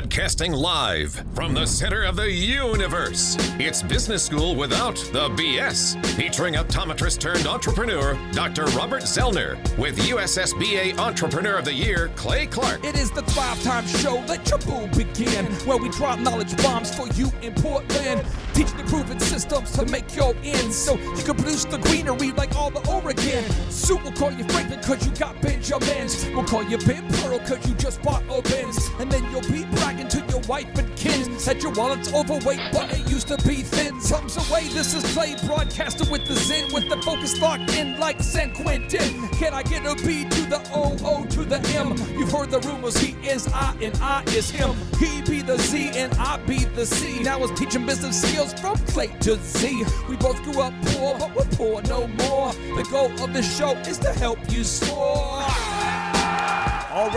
Broadcasting live from the center of the universe. It's Business School Without the BS. Featuring optometrist turned entrepreneur, Dr. Robert Zellner, with USSBA Entrepreneur of the Year, Clay Clark. It is the Thrivetime Show. Let your boo begin. Where we drop knowledge bombs for you in Portland. Teaching and proven systems to make your ends so you can produce the greenery like all the Oregon. Sue will call you Franklin cause you got Benjamins. We'll call you Ben Pearl cause you just bought a Benz. And then you'll be bragging to your wife and kids that your wallet's overweight but it used to be thin. Comes away, this is Clay broadcaster with the Zen, with the focus locked in like San Quentin. Can I get a B to the O to the M? You've heard the rumors, he is I and I is him. He be the Z and I be the C. Now it's teaching business skills from Clay to Z. We both grew up poor, but we're poor no more. The goal of this show is to help you soar. All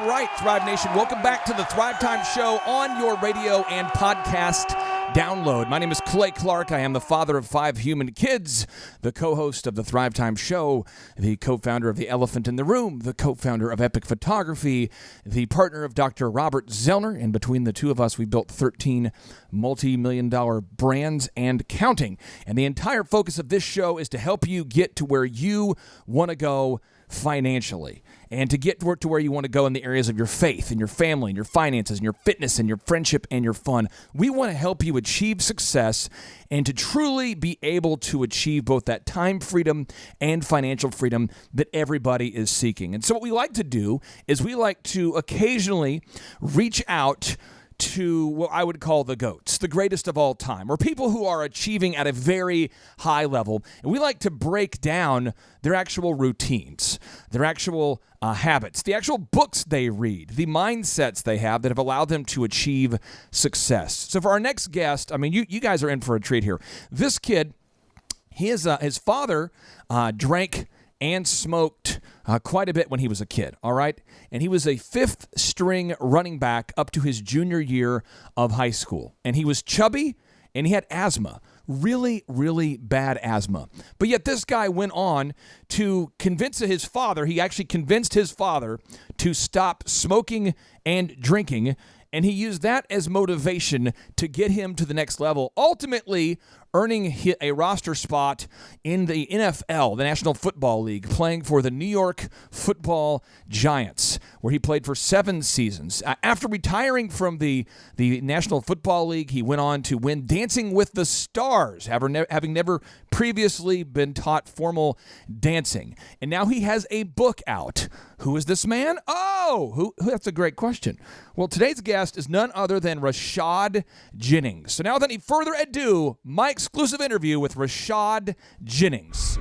right, Thrive Nation. Welcome back to the Thrive Time Show on your radio and podcast download. My name is Clay Clark. I am the father of 5 human kids, the co-host of the Thrive Time Show, the co-founder of The Elephant in the Room, the co-founder of Epic Photography, the partner of Dr. Robert Zellner, and between the two of us, we built 13 multi-million-dollar brands and counting. And the entire focus of this show is to help you get to where you want to go financially, and to get to where you want to go in the areas of your faith and your family and your finances and your fitness and your friendship and your fun. We want to help you achieve success and to truly be able to achieve both that time freedom and financial freedom that everybody is seeking. And so what we like to do is we like to occasionally reach out to what I would call the GOATs, the greatest of all time, or people who are achieving at a very high level. And we like to break down their actual routines, their actual habits, the actual books they read, the mindsets they have that have allowed them to achieve success. So for our next guest, I mean, you guys are in for a treat here. This kid, his father drank and smoked quite a bit when he was a kid, all right? And he was a 5th-string running back up to his junior year of high school. And he was chubby, and he had asthma, really, really bad asthma. But yet this guy went on to convince his father, he actually convinced his father to stop smoking and drinking, and he used that as motivation to get him to the next level, ultimately earning a roster spot in the NFL, the National Football League, playing for the New York Football Giants, where he played for 7 seasons. After retiring from the National Football League, he went on to win Dancing with the Stars, having never previously been taught formal dancing. And now he has a book out. Who is this man? Oh, that's a great question. Well, today's guest is none other than RASHAD Jennings. So now, without any further ado, my exclusive interview with RASHAD Jennings.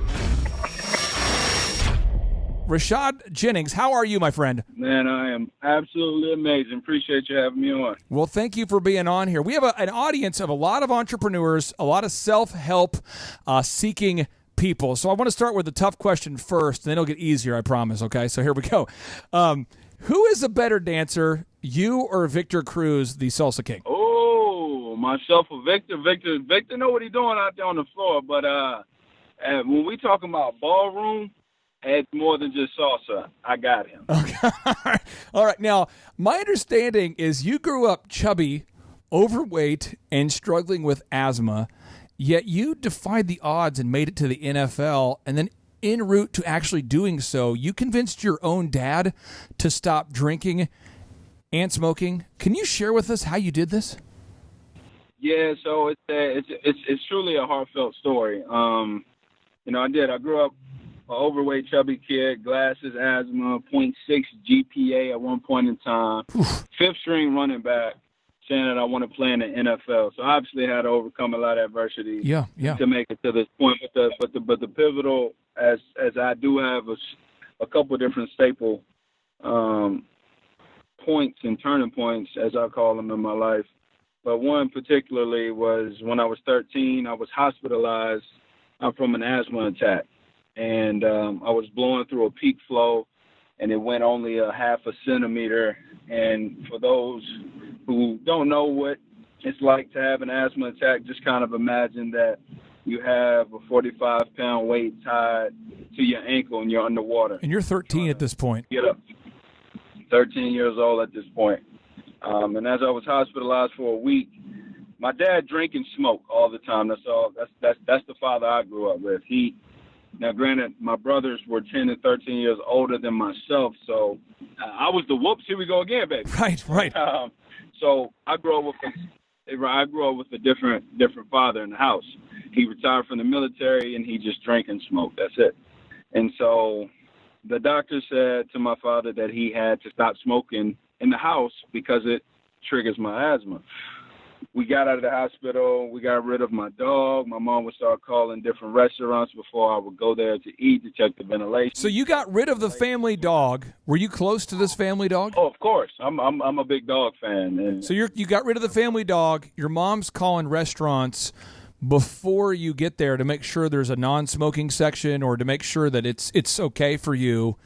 RASHAD Jennings, how are you, my friend? Man, I am absolutely amazing. Appreciate you having me on. Well, thank you for being on here. We have an audience of a lot of entrepreneurs, a lot of self-help seeking people. So I want to start with the tough question first, and then it'll get easier, I promise, okay? So here we go. Who is a better dancer, you or Victor Cruz, the Salsa King? Oh, myself or Victor? Victor know what he's doing out there on the floor, but when we talking about ballroom, it's more than just salsa. I got him. Okay. All right. Now, my understanding is you grew up chubby, overweight, and struggling with asthma, yet you defied the odds and made it to the NFL, and then en route to actually doing so, you convinced your own dad to stop drinking and smoking. Can you share with us how you did this? Yeah, so it's truly a heartfelt story. I did. I grew up an overweight, chubby kid, glasses, asthma, 0.6 GPA at one point in time, 5th string running back, saying that I want to play in the NFL. So I obviously had to overcome a lot of adversity to make it to this point. But the pivotal, as I do have a couple different staple points and turning points, as I call them in my life. But one particularly was when I was 13, I was hospitalized from an asthma attack. And I was blowing through a peak flow, and it went only a half a centimeter. And for those who don't know what it's like to have an asthma attack, just kind of imagine that you have a 45-pound weight tied to your ankle and you're underwater. And you're 13 at this point. Get up. 13 years old at this point. And as I was hospitalized for a week, my dad drank and smoked all the time. That's the father I grew up with. Now, granted, my brothers were 10 and 13 years older than myself, so I was the whoops. Here we go again, baby. Right. So I grew up with a different father in the house. He retired from the military, and he just drank and smoked. That's it. And so the doctor said to my father that he had to stop smoking in the house because it triggers my asthma. We got out of the hospital. We got rid of my dog. My mom would start calling different restaurants before I would go there to eat to check the ventilation. So you got rid of the family dog. Were you close to this family dog? Oh, of course. I'm a big dog fan. And so you got rid of the family dog. Your mom's calling restaurants before you get there to make sure there's a non-smoking section or to make sure that it's okay for you.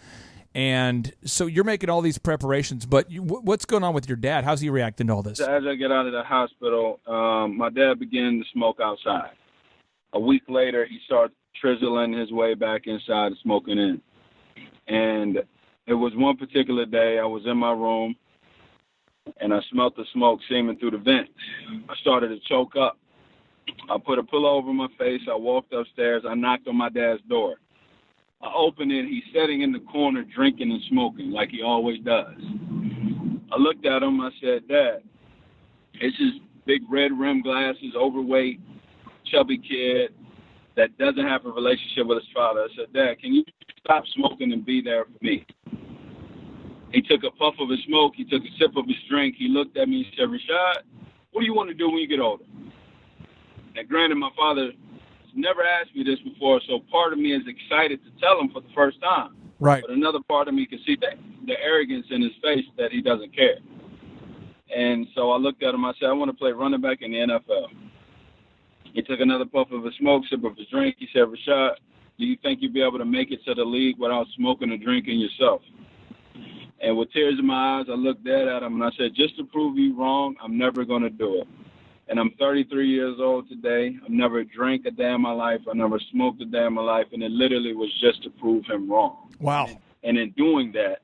And so you're making all these preparations, but what's going on with your dad? How's he reacting to all this? As I get out of the hospital, my dad began to smoke outside. A week later, he started trizzling his way back inside and smoking in. And it was one particular day I was in my room, and I smelled the smoke seeping through the vent. I started to choke up. I put a pillow over my face. I walked upstairs. I knocked on my dad's door. I opened it. He's sitting in the corner drinking and smoking like he always does. I looked at him. I said, Dad, it's this big red rim glasses, overweight, chubby kid that doesn't have a relationship with his father. I said, Dad, can you stop smoking and be there for me? He took a puff of his smoke. He took a sip of his drink. He looked at me and said, Rashad, what do you want to do when you get older? And granted, my father never asked me this before, so part of me is excited to tell him for the first time. Right. But another part of me can see the arrogance in his face that he doesn't care. And so I looked at him. I said, I want to play running back in the NFL. He took another puff of his smoke, sip of his drink. He said, Rashad, do you think you'll be able to make it to the league without smoking or drinking yourself? And with tears in my eyes, I looked dead at him, and I said, just to prove you wrong, I'm never going to do it. And I'm 33 years old today. I've never drank a day in my life. I never smoked a day in my life. And it literally was just to prove him wrong. Wow. And in doing that,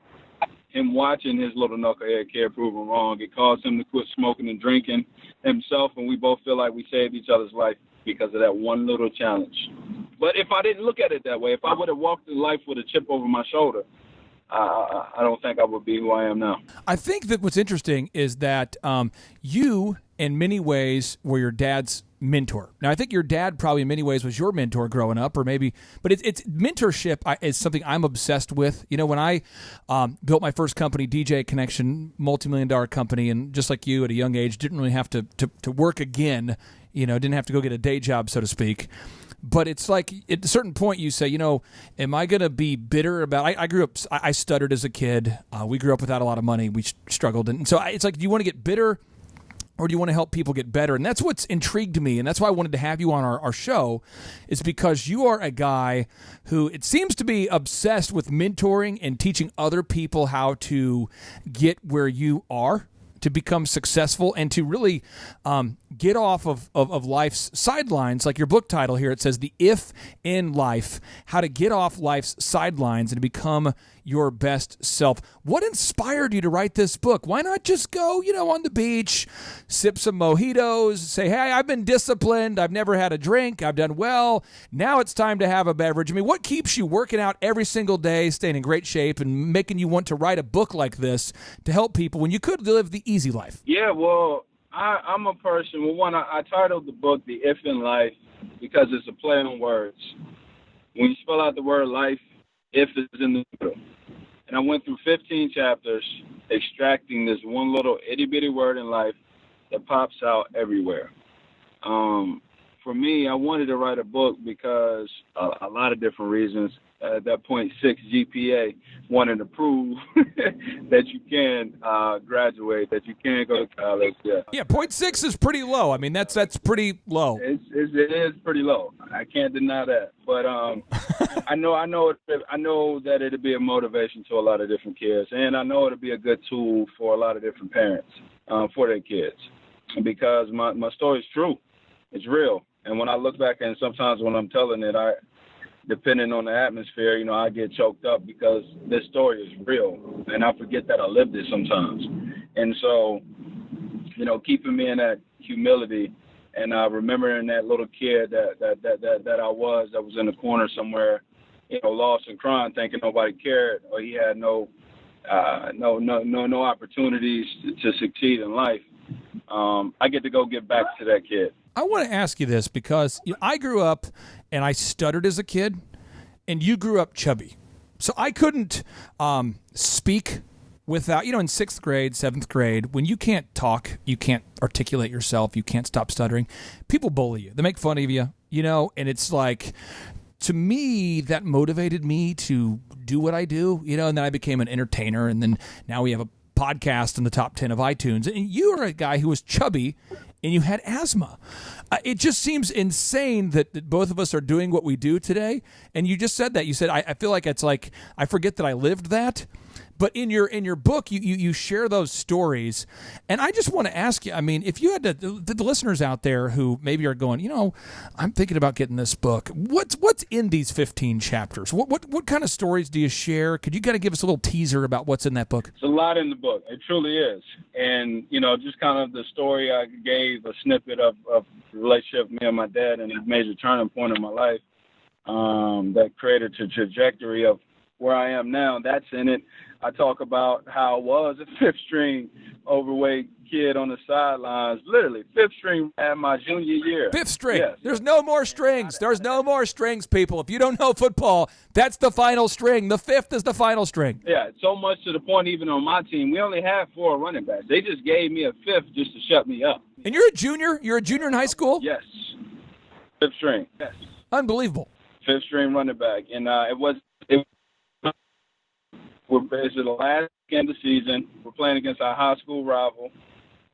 him watching his little knucklehead kid prove him wrong, it caused him to quit smoking and drinking himself. And we both feel like we saved each other's life because of that one little challenge. But if I didn't look at it that way, if I would have walked through life with a chip over my shoulder, I don't think I would be who I am now. I think that what's interesting is that you, in many ways, were your dad's mentor. Now, I think your dad probably in many ways was your mentor growing up, or maybe, but it's mentorship is something I'm obsessed with. You know, when I built my first company, DJ Connection, multi-million-dollar company, and just like you at a young age, didn't really have to work again, didn't have to go get a day job, so to speak. But it's like at a certain point you say, am I going to be bitter about I grew up, I stuttered as a kid. We grew up without a lot of money. We struggled. And so it's like, do you want to get bitter or do you want to help people get better? And that's what's intrigued me. And that's why I wanted to have you on our show, is because you are a guy who it seems to be obsessed with mentoring and teaching other people how to get where you are, to become successful, and to really get off of life's sidelines. Like your book title here, it says The If in Life, How to Get Off Life's Sidelines and Become Your Best Self. What inspired you to write this book? Why not just go, on the beach, sip some mojitos, say, hey, I've been disciplined, I've never had a drink, I've done well, now it's time to have a beverage. I mean, what keeps you working out every single day, staying in great shape, and making you want to write a book like this to help people when you could live the easy life? Yeah, well, I'm a person, I titled the book The If in Life because it's a play on words. When you spell out the word life, if is in the middle. And I went through 15 chapters extracting this one little itty-bitty word in life that pops out everywhere. For me, I wanted to write a book because a lot of different reasons. At that 0.6 GPA, wanted to prove that you can graduate, that you can go to college. Yeah, 0.6 is pretty low. I mean, that's pretty low. It is pretty low. I can't deny that. But I know that it'll be a motivation to a lot of different kids, and I know it'll be a good tool for a lot of different parents for their kids, because my story is true. It's real. And when I look back, and sometimes when I'm telling it, depending on the atmosphere, I get choked up because this story is real, and I forget that I lived it sometimes. And so keeping me in that humility. And remembering that little kid that I was in the corner somewhere, lost and crying, thinking nobody cared, or he had no opportunities to succeed in life. I get to go give back to that kid. I want to ask you this because I grew up and I stuttered as a kid, and you grew up chubby. So I couldn't speak without, in 6th grade, 7th grade, when you can't talk, you can't articulate yourself, you can't stop stuttering, people bully you. They make fun of you, and it's like, to me, that motivated me to do what I do, and then I became an entertainer, and then now we have a podcast in the top 10 of iTunes. And you are a guy who was chubby and you had asthma. It just seems insane that both of us are doing what we do today. And you just said that. You said, I feel like it's like, I forget that I lived that. But in your book, you share those stories. And I just want to ask you, if you had to, the listeners out there who maybe are going, I'm thinking about getting this book. What's in these 15 chapters? What kind of stories do you share? Could you kind of give us a little teaser about what's in that book? It's a lot in the book. It truly is. And, just kind of the story I gave, a snippet of the relationship with me and my dad, and a major turning point in my life that created the trajectory of where I am now. That's in it. I talk about how I was a 5th string overweight kid on the sidelines, literally 5th string at my junior year. 5th string. Yes. There's no more strings. There's no more strings, people. If you don't know football, that's the final string. The 5th is the final string. Yeah, so much to the point, even on my team, we only had 4 running backs. They just gave me a 5th just to shut me up. And you're a junior? You're a junior in high school? Yes. 5th string. Yes. Unbelievable. 5th string running back. And it's the last game of the season. We're playing against our high school rival.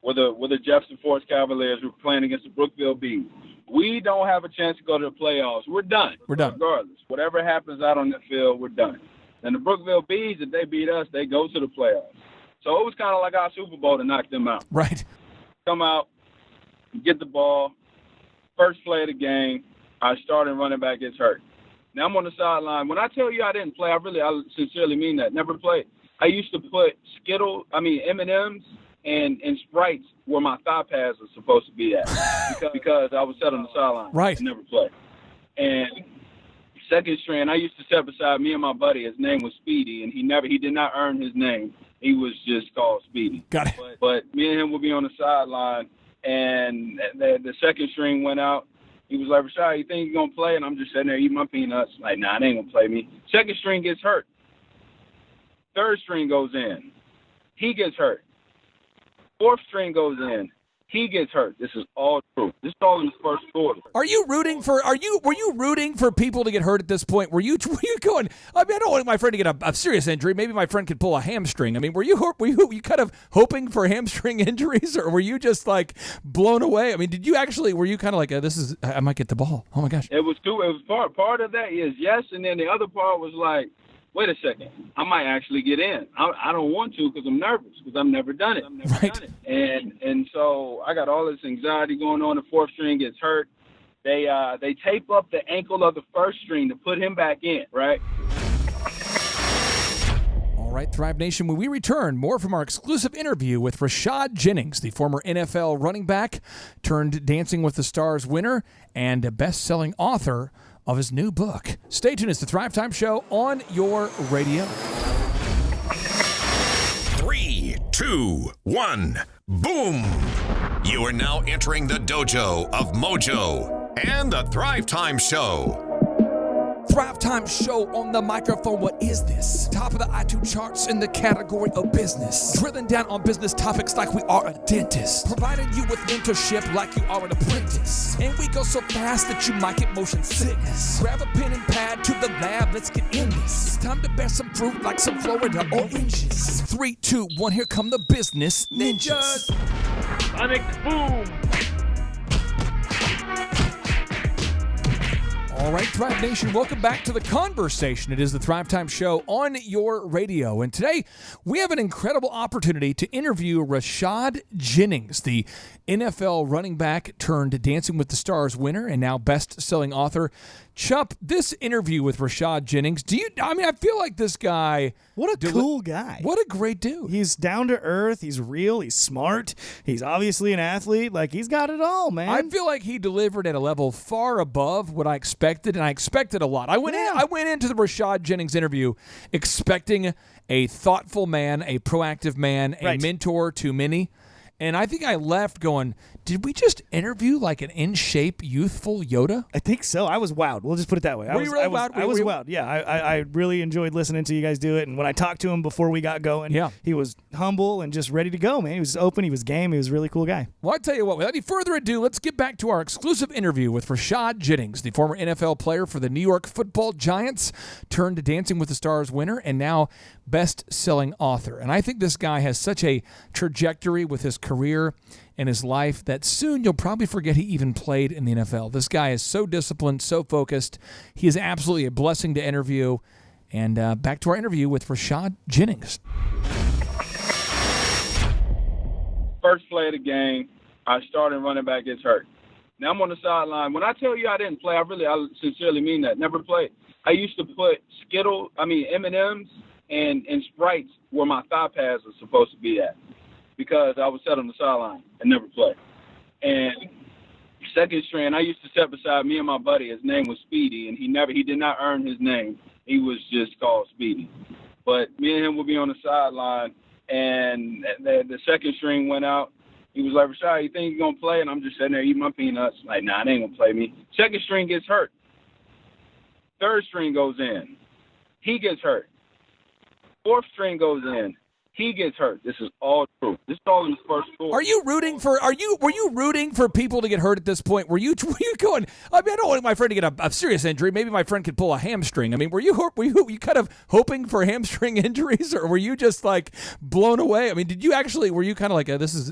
We're the Jefferson Forest Cavaliers. We're playing against the Brookville Bees. We don't have a chance to go to the playoffs. We're done. We're done. Regardless. Whatever happens out on the field, we're done. And the Brookville Bees, if they beat us, they go to the playoffs. So it was kind of like our Super Bowl to knock them out. Right. Come out, get the ball. First play of the game, our starting running back gets hurt. Now I'm on the sideline. When I tell you I didn't play, I sincerely mean that. Never played. I used to put M&Ms and Sprites where my thigh pads are supposed to be at because I was set on the sideline. Right. I never played. And 2nd string, I used to sit beside me and my buddy. His name was Speedy, and he did not earn his name. He was just called Speedy. Got it. But me and him would be on the sideline, and the 2nd string went out. He was like, Rashad, you think you're going to play? And I'm just sitting there eating my peanuts. Like, nah, they ain't going to play me. 2nd string gets hurt. 3rd string goes in. He gets hurt. 4th string goes in. He gets hurt. This is all true. This is all in the first quarter. Were you rooting for people to get hurt at this point? Were you going, I don't want my friend to get a serious injury. Maybe my friend could pull a hamstring. Were you kind of hoping for hamstring injuries, or were you just like blown away? Were you kind of like, I might get the ball. Oh my gosh. It was part of that is yes, and then the other part was like, wait a second, I might actually get in. I don't want to because I'm nervous because I've never done it. Right. And so I got all this anxiety going on. The 4th string gets hurt. They tape up the ankle of the 1st string to put him back in, right? All right, Thrive Nation, when we return, more from our exclusive interview with RASHAD Jennings, the former NFL running back turned Dancing with the Stars winner and a best-selling author of his new book. Stay tuned. It's the Thrivetime Show on your radio. 3, 2, 1, boom! You are now entering the dojo of Mojo and the Thrivetime Show. Thrivetime Show on the microphone. What is this? Top of the iTunes charts in the category of business. Drilling down on business topics like we are a dentist. Providing you with mentorship like you are an apprentice. And we go so fast that you might get motion sickness. Grab a pen and pad to the lab. Let's get in this. It's time to bear some fruit like some Florida oranges. 3, 2, 1. Here come the business ninjas. Sonic boom. All right, Thrive Nation, welcome back to the conversation. It is the Thrivetime Show on your radio. And today, we have an incredible opportunity to interview RASHAD Jennings, the NFL running back turned Dancing with the Stars winner and now best-selling author. Chup, this interview with Rashad Jennings, I feel like this guy... What a cool guy. What a great dude. He's down to earth. He's real. He's smart. He's obviously an athlete. Like, he's got it all, man. I feel like he delivered at a level far above what I expected, and I expected a lot. I went into the Rashad Jennings interview expecting a thoughtful man, a proactive man, a mentor to many. And I think I left going, did we just interview like an in-shape, youthful Yoda? I think so. I was wowed. We'll just put it that way. Were you really wowed? I was wowed. Yeah, I really enjoyed listening to you guys do it. And when I talked to him before we got going, he was humble and just ready to go, man. He was open. He was game. He was a really cool guy. Well, I tell you what, without any further ado, let's get back to our exclusive interview with Rashad Jennings, the former NFL player for the New York Football Giants, turned Dancing with the Stars winner, and now best-selling author. And I think this guy has such a trajectory with his career and his life that soon you'll probably forget he even played in the NFL. This guy is so disciplined, so focused. He is absolutely a blessing to interview. And back to our interview with Rashad Jennings. First play of the game, our starting running back gets hurt. Now I'm on the sideline. When I tell you I didn't play, I sincerely mean that. Never played. I used to put M&Ms and Sprites where my thigh pads are supposed to be at, because I would sit on the sideline and never play. And second string, I used to sit beside me and my buddy. His name was Speedy, and he did not earn his name. He was just called Speedy. But me and him would be on the sideline, and the second string went out. He was like, Rashad, you think you're going to play? And I'm just sitting there eating my peanuts. Like, nah, they ain't going to play me. Second string gets hurt. Third string goes in. He gets hurt. Fourth string goes in. He gets hurt. This is all true. This is all in the first quarter. Were you rooting for people to get hurt at this point? Were you going? I don't want my friend to get a serious injury. Maybe my friend could pull a hamstring. Were you kind of hoping for hamstring injuries, or were you just like blown away? Were you kind of like,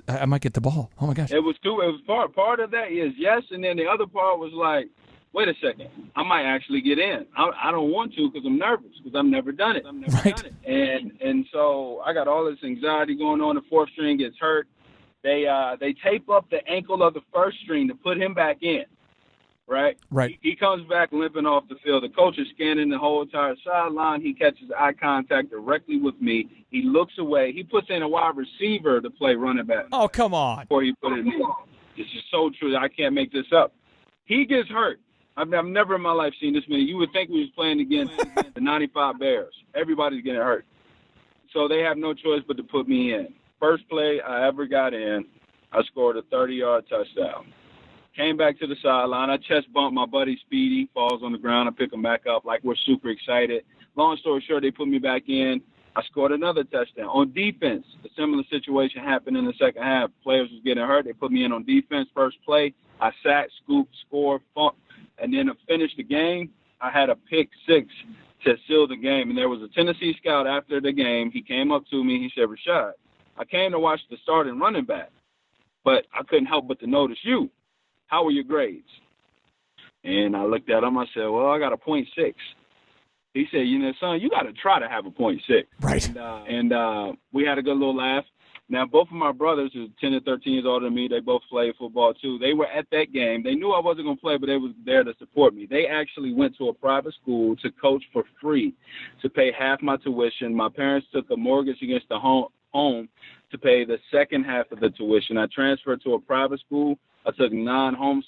I might get the ball? Oh my gosh! It was two. It was part of that is yes, and then the other part was like, wait a second, I might actually get in. I don't want to because I'm nervous, because I've never done it. And so I got all this anxiety going on. The fourth string gets hurt. They tape up the ankle of the first string to put him back in, right? He comes back limping off the field. The coach is scanning the whole entire sideline. He catches eye contact directly with me. He looks away. He puts in a wide receiver to play running back. Oh, come on. Before he put it in. This is so true. I can't make this up. He gets hurt. I've never in my life seen this many. You would think we was playing against the 95 Bears. Everybody's getting hurt. So they have no choice but to put me in. First play I ever got in, I scored a 30-yard touchdown. Came back to the sideline. I chest bumped my buddy Speedy, falls on the ground. I pick him back up like we're super excited. Long story short, they put me back in. I scored another touchdown. On defense, a similar situation happened in the second half. Players was getting hurt. They put me in on defense. First play, I sacked, scooped, scored, and then to finish the game, I had a pick six to seal the game. And there was a Tennessee scout after the game. He came up to me. He said, Rashad, I came to watch the starting running back, but I couldn't help but to notice you. How were your grades? And I looked at him. I said, well, I got a 0.6. He said, son, you got to try to have a 0.6. Right. And we had a good little laugh. Now, both of my brothers, who's 10 and 13 years older than me, they both played football, too. They were at that game. They knew I wasn't going to play, but they was there to support me. They actually went to a private school to coach for free, to pay half my tuition. My parents took a mortgage against the home to pay the second half of the tuition. I transferred to a private school. I took 9 home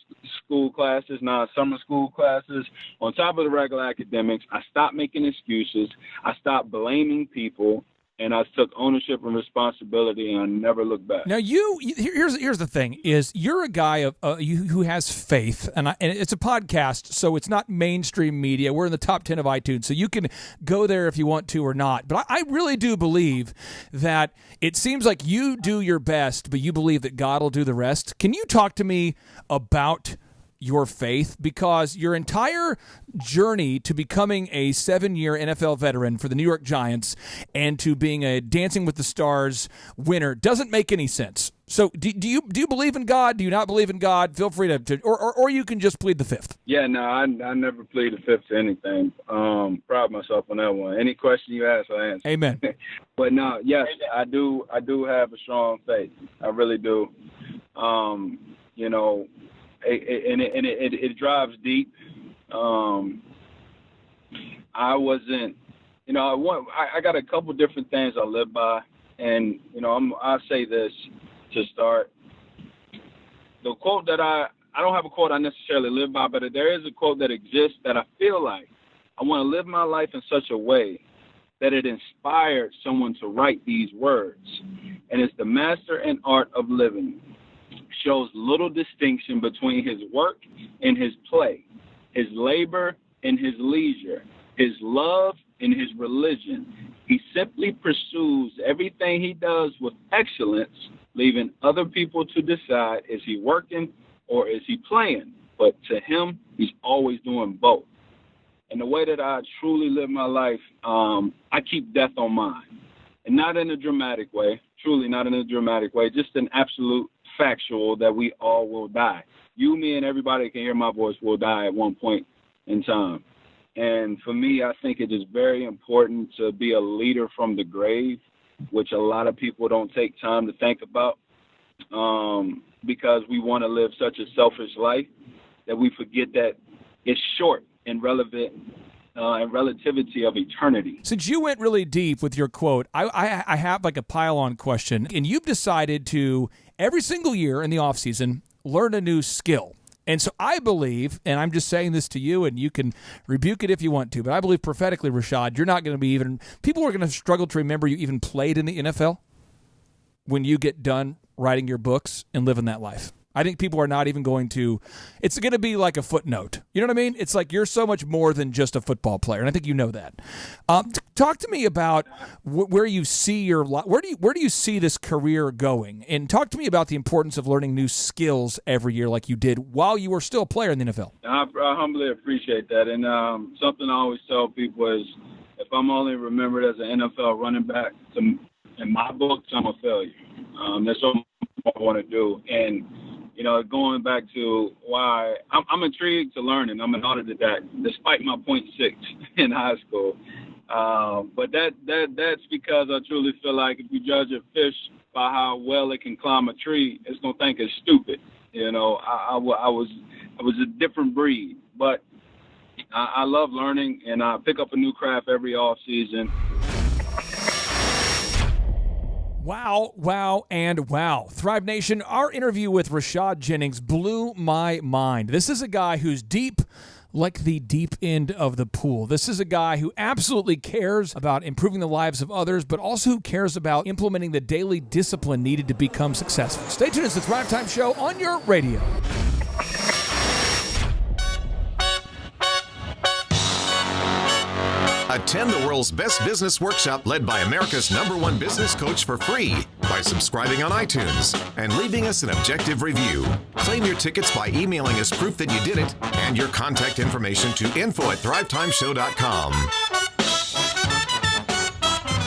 school classes, 9 summer school classes. On top of the regular academics, I stopped making excuses. I stopped blaming people. And I took ownership and responsibility, and I never looked back. Now, here's the thing: is you're a guy who has faith, and it's a podcast, so it's not mainstream media. We're in the top 10 of iTunes, so you can go there if you want to or not. But I really do believe that it seems like you do your best, but you believe that God will do the rest. Can you talk to me about your faith? Because your entire journey to becoming a 7-year NFL veteran for the New York Giants and to being a Dancing with the Stars winner doesn't make any sense. So do you believe in God? Do you not believe in God? Feel free to or you can just plead the fifth. Yeah, no, I never plead the fifth to anything. Proud of myself on that one. Any question you ask, I answer. Amen. But no, yes, I do have a strong faith. I really do. It drives deep. I wasn't, I got a couple different things I live by, and I'll say this to start. The quote that I don't have a quote I necessarily live by, but there is a quote that exists that I feel like I want to live my life in such a way that it inspired someone to write these words. And it's the master and art of living. Shows little distinction between his work and his play, his labor and his leisure, his love and his religion. He simply pursues everything he does with excellence, leaving other people to decide, is he working or is he playing? But to him, he's always doing both. And the way that I truly live my life, I keep death on mind. And not in a dramatic way, truly not in a dramatic way, just an absolute factual that we all will die. You, me, and everybody that can hear my voice will die at one point in time. And for me, I think it is very important to be a leader from the grave, which a lot of people don't take time to think about, because we want to live such a selfish life that we forget that it's short and relevant and relativity of eternity. Since you went really deep with your quote, I have like a pile-on question, and you've decided to, every single year in the off-season, learn a new skill. And so I believe, and I'm just saying this to you, and you can rebuke it if you want to, but I believe prophetically, Rashad, you're not going to be even, people are going to struggle to remember you even played in the NFL when you get done writing your books and living that life. I think people are not even going to, it's going to be like a footnote. You know what I mean? It's like you're so much more than just a football player, and I think you know that. Talk to me about where you see where do you see this career going? And talk to me about the importance of learning new skills every year like you did while you were still a player in the NFL. I humbly appreciate that. And something I always tell people is, if I'm only remembered as an NFL running back, in my books, I'm a failure. That's what I want to do. And going back to why I'm intrigued to learning. I'm an autodidact, despite my 0.6 in high school. But that's because I truly feel like if you judge a fish by how well it can climb a tree, it's gonna think it's stupid. I was a different breed, but I love learning, and I pick up a new craft every off season. Wow, and wow. Thrive Nation, our interview with Rashad Jennings blew my mind. This is a guy who's deep like the deep end of the pool. This is a guy who absolutely cares about improving the lives of others, but also who cares about implementing the daily discipline needed to become successful. Stay tuned. It's the Thrivetime Show on your radio. Attend the world's best business workshop led by America's #1 business coach for free by subscribing on iTunes and leaving us an objective review. Claim your tickets by emailing us proof that you did it and your contact information to info@thrivetimeshow.com.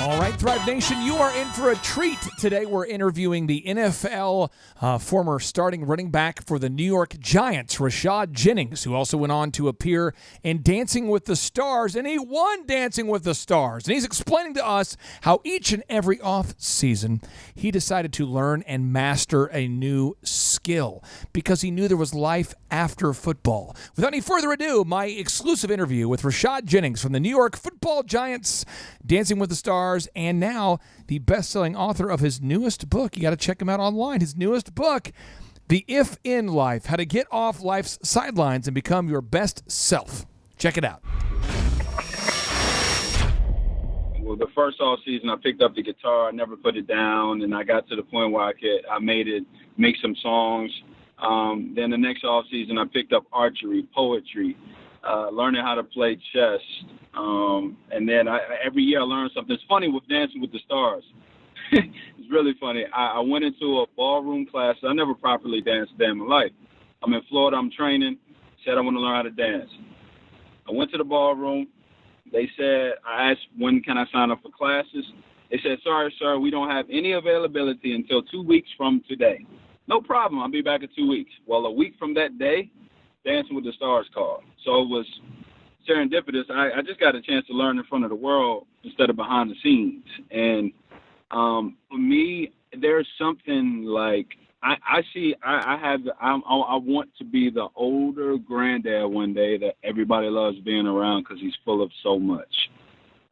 All right, Thrive Nation, you are in for a treat. Today we're interviewing the NFL former starting running back for the New York Giants, Rashad Jennings, who also went on to appear in Dancing with the Stars, and he won Dancing with the Stars. And he's explaining to us how each and every off season he decided to learn and master a new skill because he knew there was life after football. Without any further ado, my exclusive interview with Rashad Jennings from the New York Football Giants, Dancing with the Stars, and now the best-selling author of his newest book. You got to check him out online. His newest book, The If in Life, How to Get Off Life's Sidelines and Become Your Best Self. Check it out. Well, the first off season, I picked up the guitar. I never put it down, and I got to the point where I make some songs. Then the next off season, I picked up archery, poetry, learning how to play chess. And then every year I learned something. It's funny with Dancing with the Stars. It's really funny. I went into a ballroom class. I never properly danced a day in my life. I'm in Florida. I'm training. Said I want to learn how to dance. I went to the ballroom. They said, I asked, when can I sign up for classes? They said, sorry, sir, we don't have any availability until 2 weeks from today. No problem. I'll be back in 2 weeks. Well, a week from that day, Dancing with the Stars called. So it was serendipitous. I just got a chance to learn in front of the world instead of behind the scenes. And for me, there's something like I want to be the older granddad one day that everybody loves being around because he's full of so much.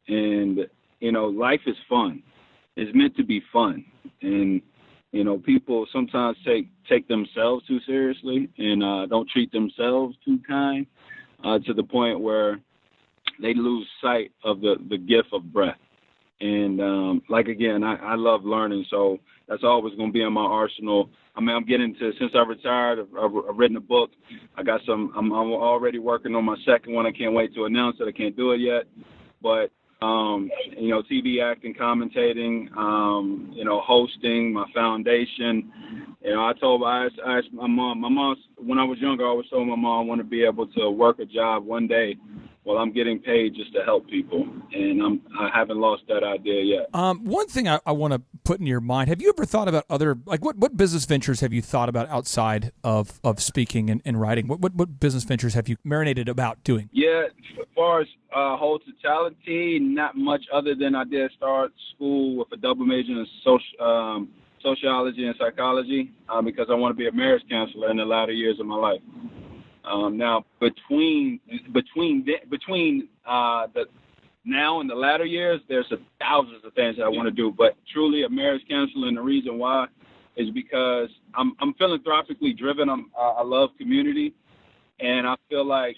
And, life is fun. It's meant to be fun. And, people sometimes take themselves too seriously and don't treat themselves too kind to the point where they lose sight of the gift of breath. And, I love learning, so that's always going to be in my arsenal. I mean, I'm getting to, since I retired, I've written a book. I'm already working on my second one. I can't wait to announce it. I can't do it yet. But, TV acting, commentating, hosting, my foundation. I asked my mom, when I was younger, I always told my mom I want to be able to work a job one day. Well, I'm getting paid just to help people, and I haven't lost that idea yet. One thing I want to put in your mind, have you ever thought about other, what business ventures have you thought about outside of speaking and writing? What business ventures have you marinated about doing? Yeah, as far as whole totality, not much other than I did start school with a double major in sociology and psychology because I want to be a marriage counselor in the latter years of my life. Now, between the now and the latter years, there's thousands of things that I want to do. But truly, a marriage counselor, and the reason why is because I'm philanthropically driven. I love community, and I feel like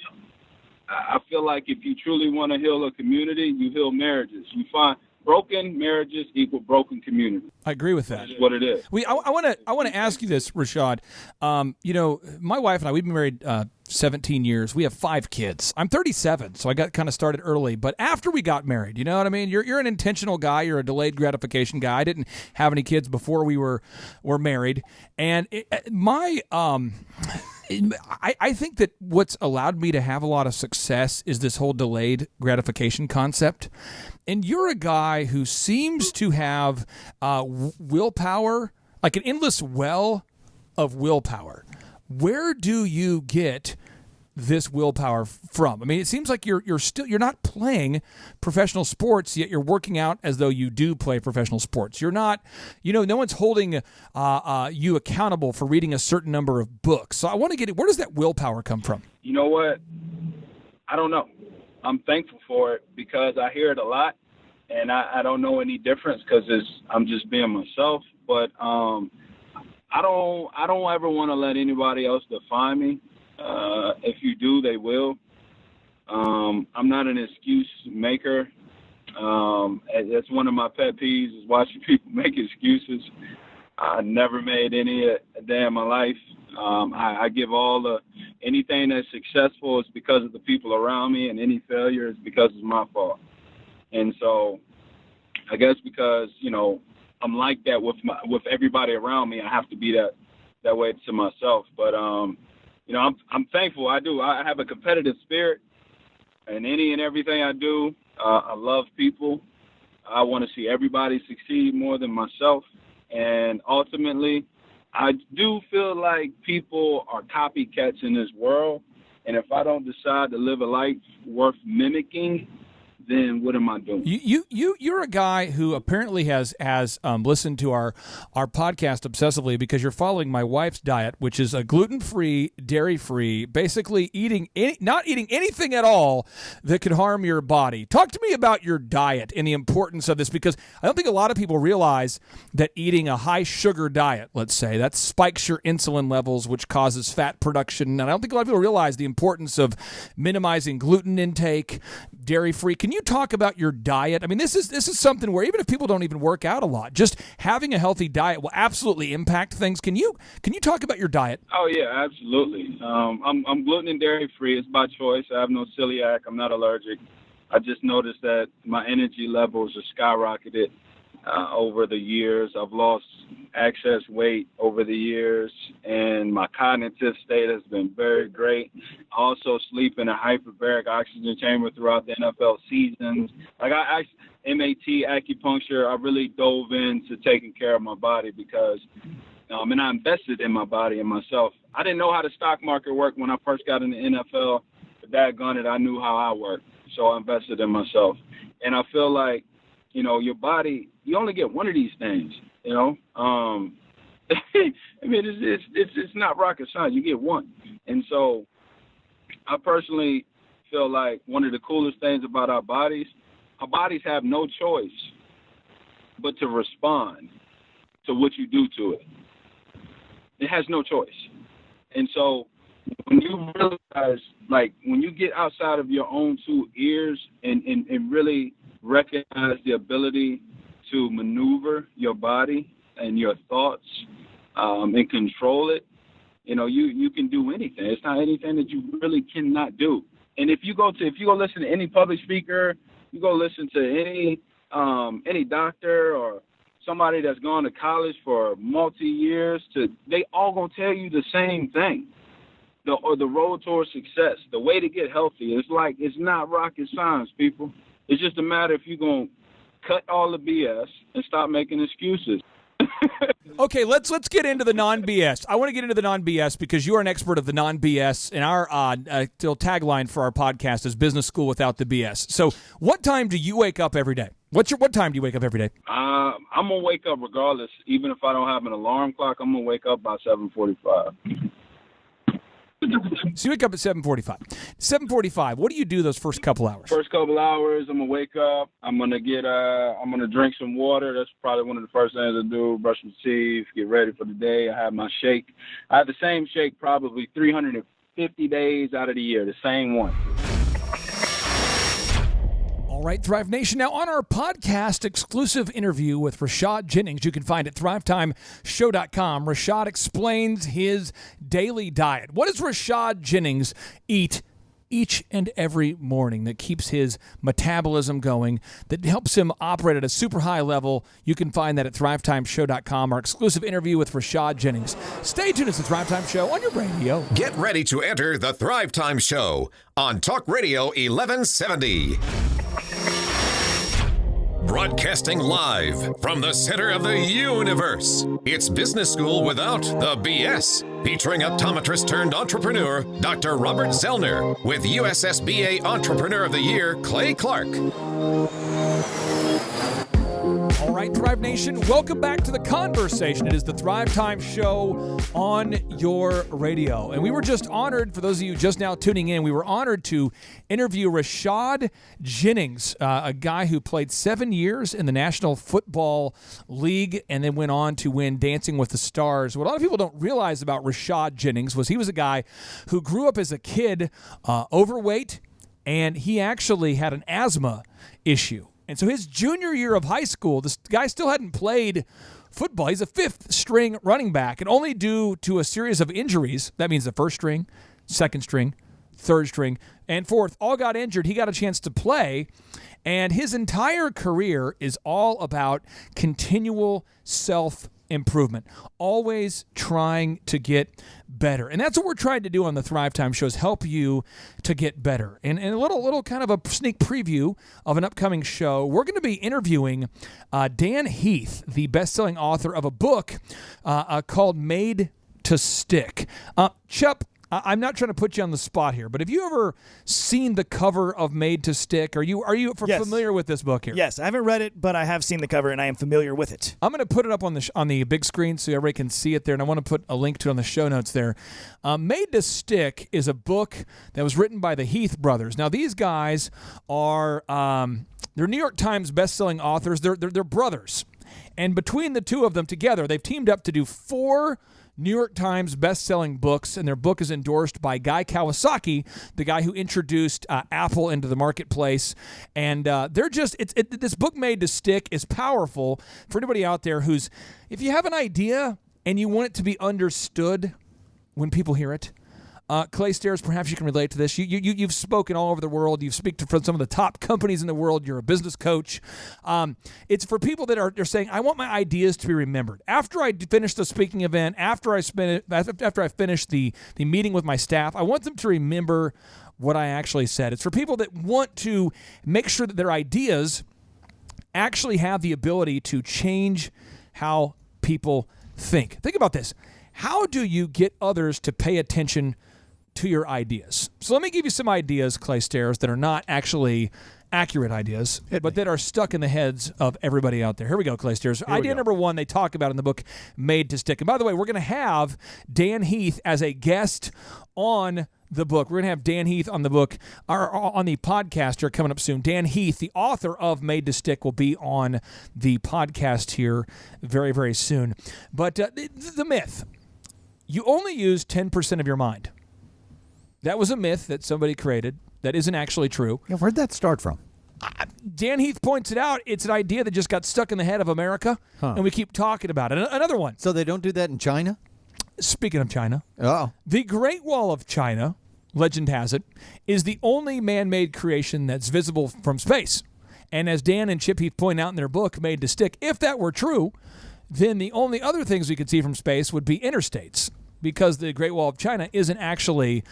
if you truly want to heal a community, you heal marriages. You find broken marriages equal broken community. I agree with that. That's what it is. I want to ask you this, Rashad. My wife and I, we've been married 17 years. We have 5 kids. I'm 37, so I got kind of started early. But after we got married, you know what I mean? You're an intentional guy. You're a delayed gratification guy. I didn't have any kids before we were married, and I think that what's allowed me to have a lot of success is this whole delayed gratification concept. And you're a guy who seems to have willpower, like an endless well of willpower. Where do you get this willpower from? I mean, it seems like you're not playing professional sports, yet you're working out as though you do play professional sports. You're not, no one's holding you accountable for reading a certain number of books. So I want to get it. Where does that willpower come from? You know what? I don't know. I'm thankful for it because I hear it a lot, and I don't know any difference because I'm just being myself. But I don't ever want to let anybody else define me. If you do, they will. I'm not an excuse maker. That's one of my pet peeves is watching people make excuses. I never made any a day in my life. I give anything that's successful is because of the people around me, and any failure is because it's my fault. And so I guess because, I'm like that with everybody around me, I have to be that way to myself. But, I'm thankful. I have a competitive spirit in any and everything I do. I love people. I want to see everybody succeed more than myself. And ultimately, I do feel like people are copycats in this world. And if I don't decide to live a life worth mimicking, then what am I doing? You're a guy who apparently has listened to our podcast obsessively because you're following my wife's diet, which is a gluten-free, dairy-free, basically not eating anything at all that could harm your body. Talk to me about your diet and the importance of this, because I don't think a lot of people realize that eating a high-sugar diet, let's say, that spikes your insulin levels, which causes fat production. And I don't think a lot of people realize the importance of minimizing gluten intake, dairy-free. Can you talk about your diet? I mean, this is something where even if people don't even work out a lot, just having a healthy diet will absolutely impact things. Can you talk about your diet? Oh yeah, absolutely. I'm gluten and dairy free. It's by choice. I have no celiac. I'm not allergic. I just noticed that my energy levels are skyrocketed over the years. I've lost excess weight over the years, and my cognitive state has been very great. I also sleep in a hyperbaric oxygen chamber throughout the NFL seasons. Like MAT, acupuncture, I really dove into taking care of my body because and I invested in my body and myself. I didn't know how the stock market worked when I first got in the NFL, but daggone it, I knew how I worked. So I invested in myself. And I feel like, your body, you only get one of these things, I mean, it's not rocket science. You get one. And so I personally feel like one of the coolest things about our bodies have no choice but to respond to what you do to it. It has no choice. And so when you realize, like, when you get outside of your own two ears and really recognize the ability to maneuver your body and your thoughts and control it, you can do anything. It's not anything that you really cannot do. And if you go listen to any public speaker, you go listen to any doctor or somebody that's gone to college for multi-years, they all gonna tell you the same thing. The road towards success, the way to get healthy. It's not rocket science, people. It's just a matter if you're gonna cut all the BS and stop making excuses. Okay, let's get into the non-BS. I want to get into the non-BS because you are an expert of the non-BS, and our tagline for our podcast is Business School Without the BS. So what time do you wake up every day? What time do you wake up every day? I'm going to wake up regardless. Even if I don't have an alarm clock, I'm going to wake up by 7:45. So you wake up at 7:45. 7:45. What do you do those first couple hours? First couple hours, I'm gonna wake up. I'm gonna drink some water. That's probably one of the first things I do. Brush my teeth, get ready for the day. I have my shake. I have the same shake probably 350 days out of the year. The same one. All right, Thrive Nation. Now, on our podcast exclusive interview with RASHAD Jennings, you can find it at thrivetimeshow.com. RASHAD explains his daily diet. What does RASHAD Jennings eat each and every morning that keeps his metabolism going, that helps him operate at a super high level? You can find that at thrivetimeshow.com, our exclusive interview with RASHAD Jennings. Stay tuned. It's the Thrive Time Show on your radio. Get ready to enter the Thrive Time Show on Talk Radio 1170. Broadcasting live from the center of the universe. It's Business School Without the BS. Featuring optometrist turned entrepreneur, Dr. Robert Zellner, with USSBA Entrepreneur of the Year, Clay Clark. All right, Thrive Nation, welcome back to the conversation. It is the Thrive Time Show on your radio. And we were just honored, for those of you just now tuning in, we were honored to interview RASHAD Jennings, a guy who played 7 years in the National Football League and then went on to win Dancing with the Stars. What a lot of people don't realize about RASHAD Jennings was he was a guy who grew up as a kid overweight, and he actually had an asthma issue. And so his junior year of high school, this guy still hadn't played football. He's a fifth-string running back, and only due to a series of injuries, that means the first string, second string, third string, and fourth, all got injured. He got a chance to play, and his entire career is all about continual self-improvement, always trying to get better. And that's what we're trying to do on the Thrive Time Show, is help you to get better. And a little kind of a sneak preview of an upcoming show, we're going to be interviewing Dan Heath, the best-selling author of a book called Made to Stick. Chup, I'm not trying to put you on the spot here, but have you ever seen the cover of Made to Stick? Are you Yes. familiar with this book here? Yes, I haven't read it, but I have seen the cover and I am familiar with it. I'm going to put it up on the big screen so everybody can see it there, and I want to put a link to it on the show notes there. Made to Stick is a book that was written by the Heath brothers. Now, these guys are they're New York Times best-selling authors. They're brothers, and between the two of them together, they've teamed up to do 4 New York Times best-selling books, and their book is endorsed by Guy Kawasaki, the guy who introduced Apple into the marketplace. And they're just this book Made to Stick is powerful for anybody out there who's, if you have an idea and you want it to be understood when people hear it. Clay Stairs, perhaps you can relate to this. You've spoken all over the world. You've spoken for some of the top companies in the world. You're a business coach. It's for people that are saying, I want my ideas to be remembered. After I finish the speaking event, after I finish the meeting with my staff, I want them to remember what I actually said. It's for people that want to make sure that their ideas actually have the ability to change how people think. Think about this. How do you get others to pay attention to your ideas? So let me give you some ideas, Clay Stairs, that are not actually accurate ideas, but that are stuck in the heads of everybody out there. Here we go, Clay Steers. Idea number 1 they talk about in the book Made to Stick. And by the way, we're going to have Dan Heath as a guest on the book. We're going to have Dan Heath on the book, or on the podcast here coming up soon. Dan Heath, the author of Made to Stick, will be on the podcast here very, very soon. But the myth, you only use 10% of your mind. That was a myth that somebody created that isn't actually true. Yeah, where'd that start from? Dan Heath points it out. It's an idea that just got stuck in the head of America, and we keep talking about it. Another one. So they don't do that in China? Speaking of China, the Great Wall of China, legend has it, is the only man-made creation that's visible from space. And as Dan and Chip Heath point out in their book, Made to Stick, if that were true, then the only other things we could see from space would be interstates, because the Great Wall of China isn't actually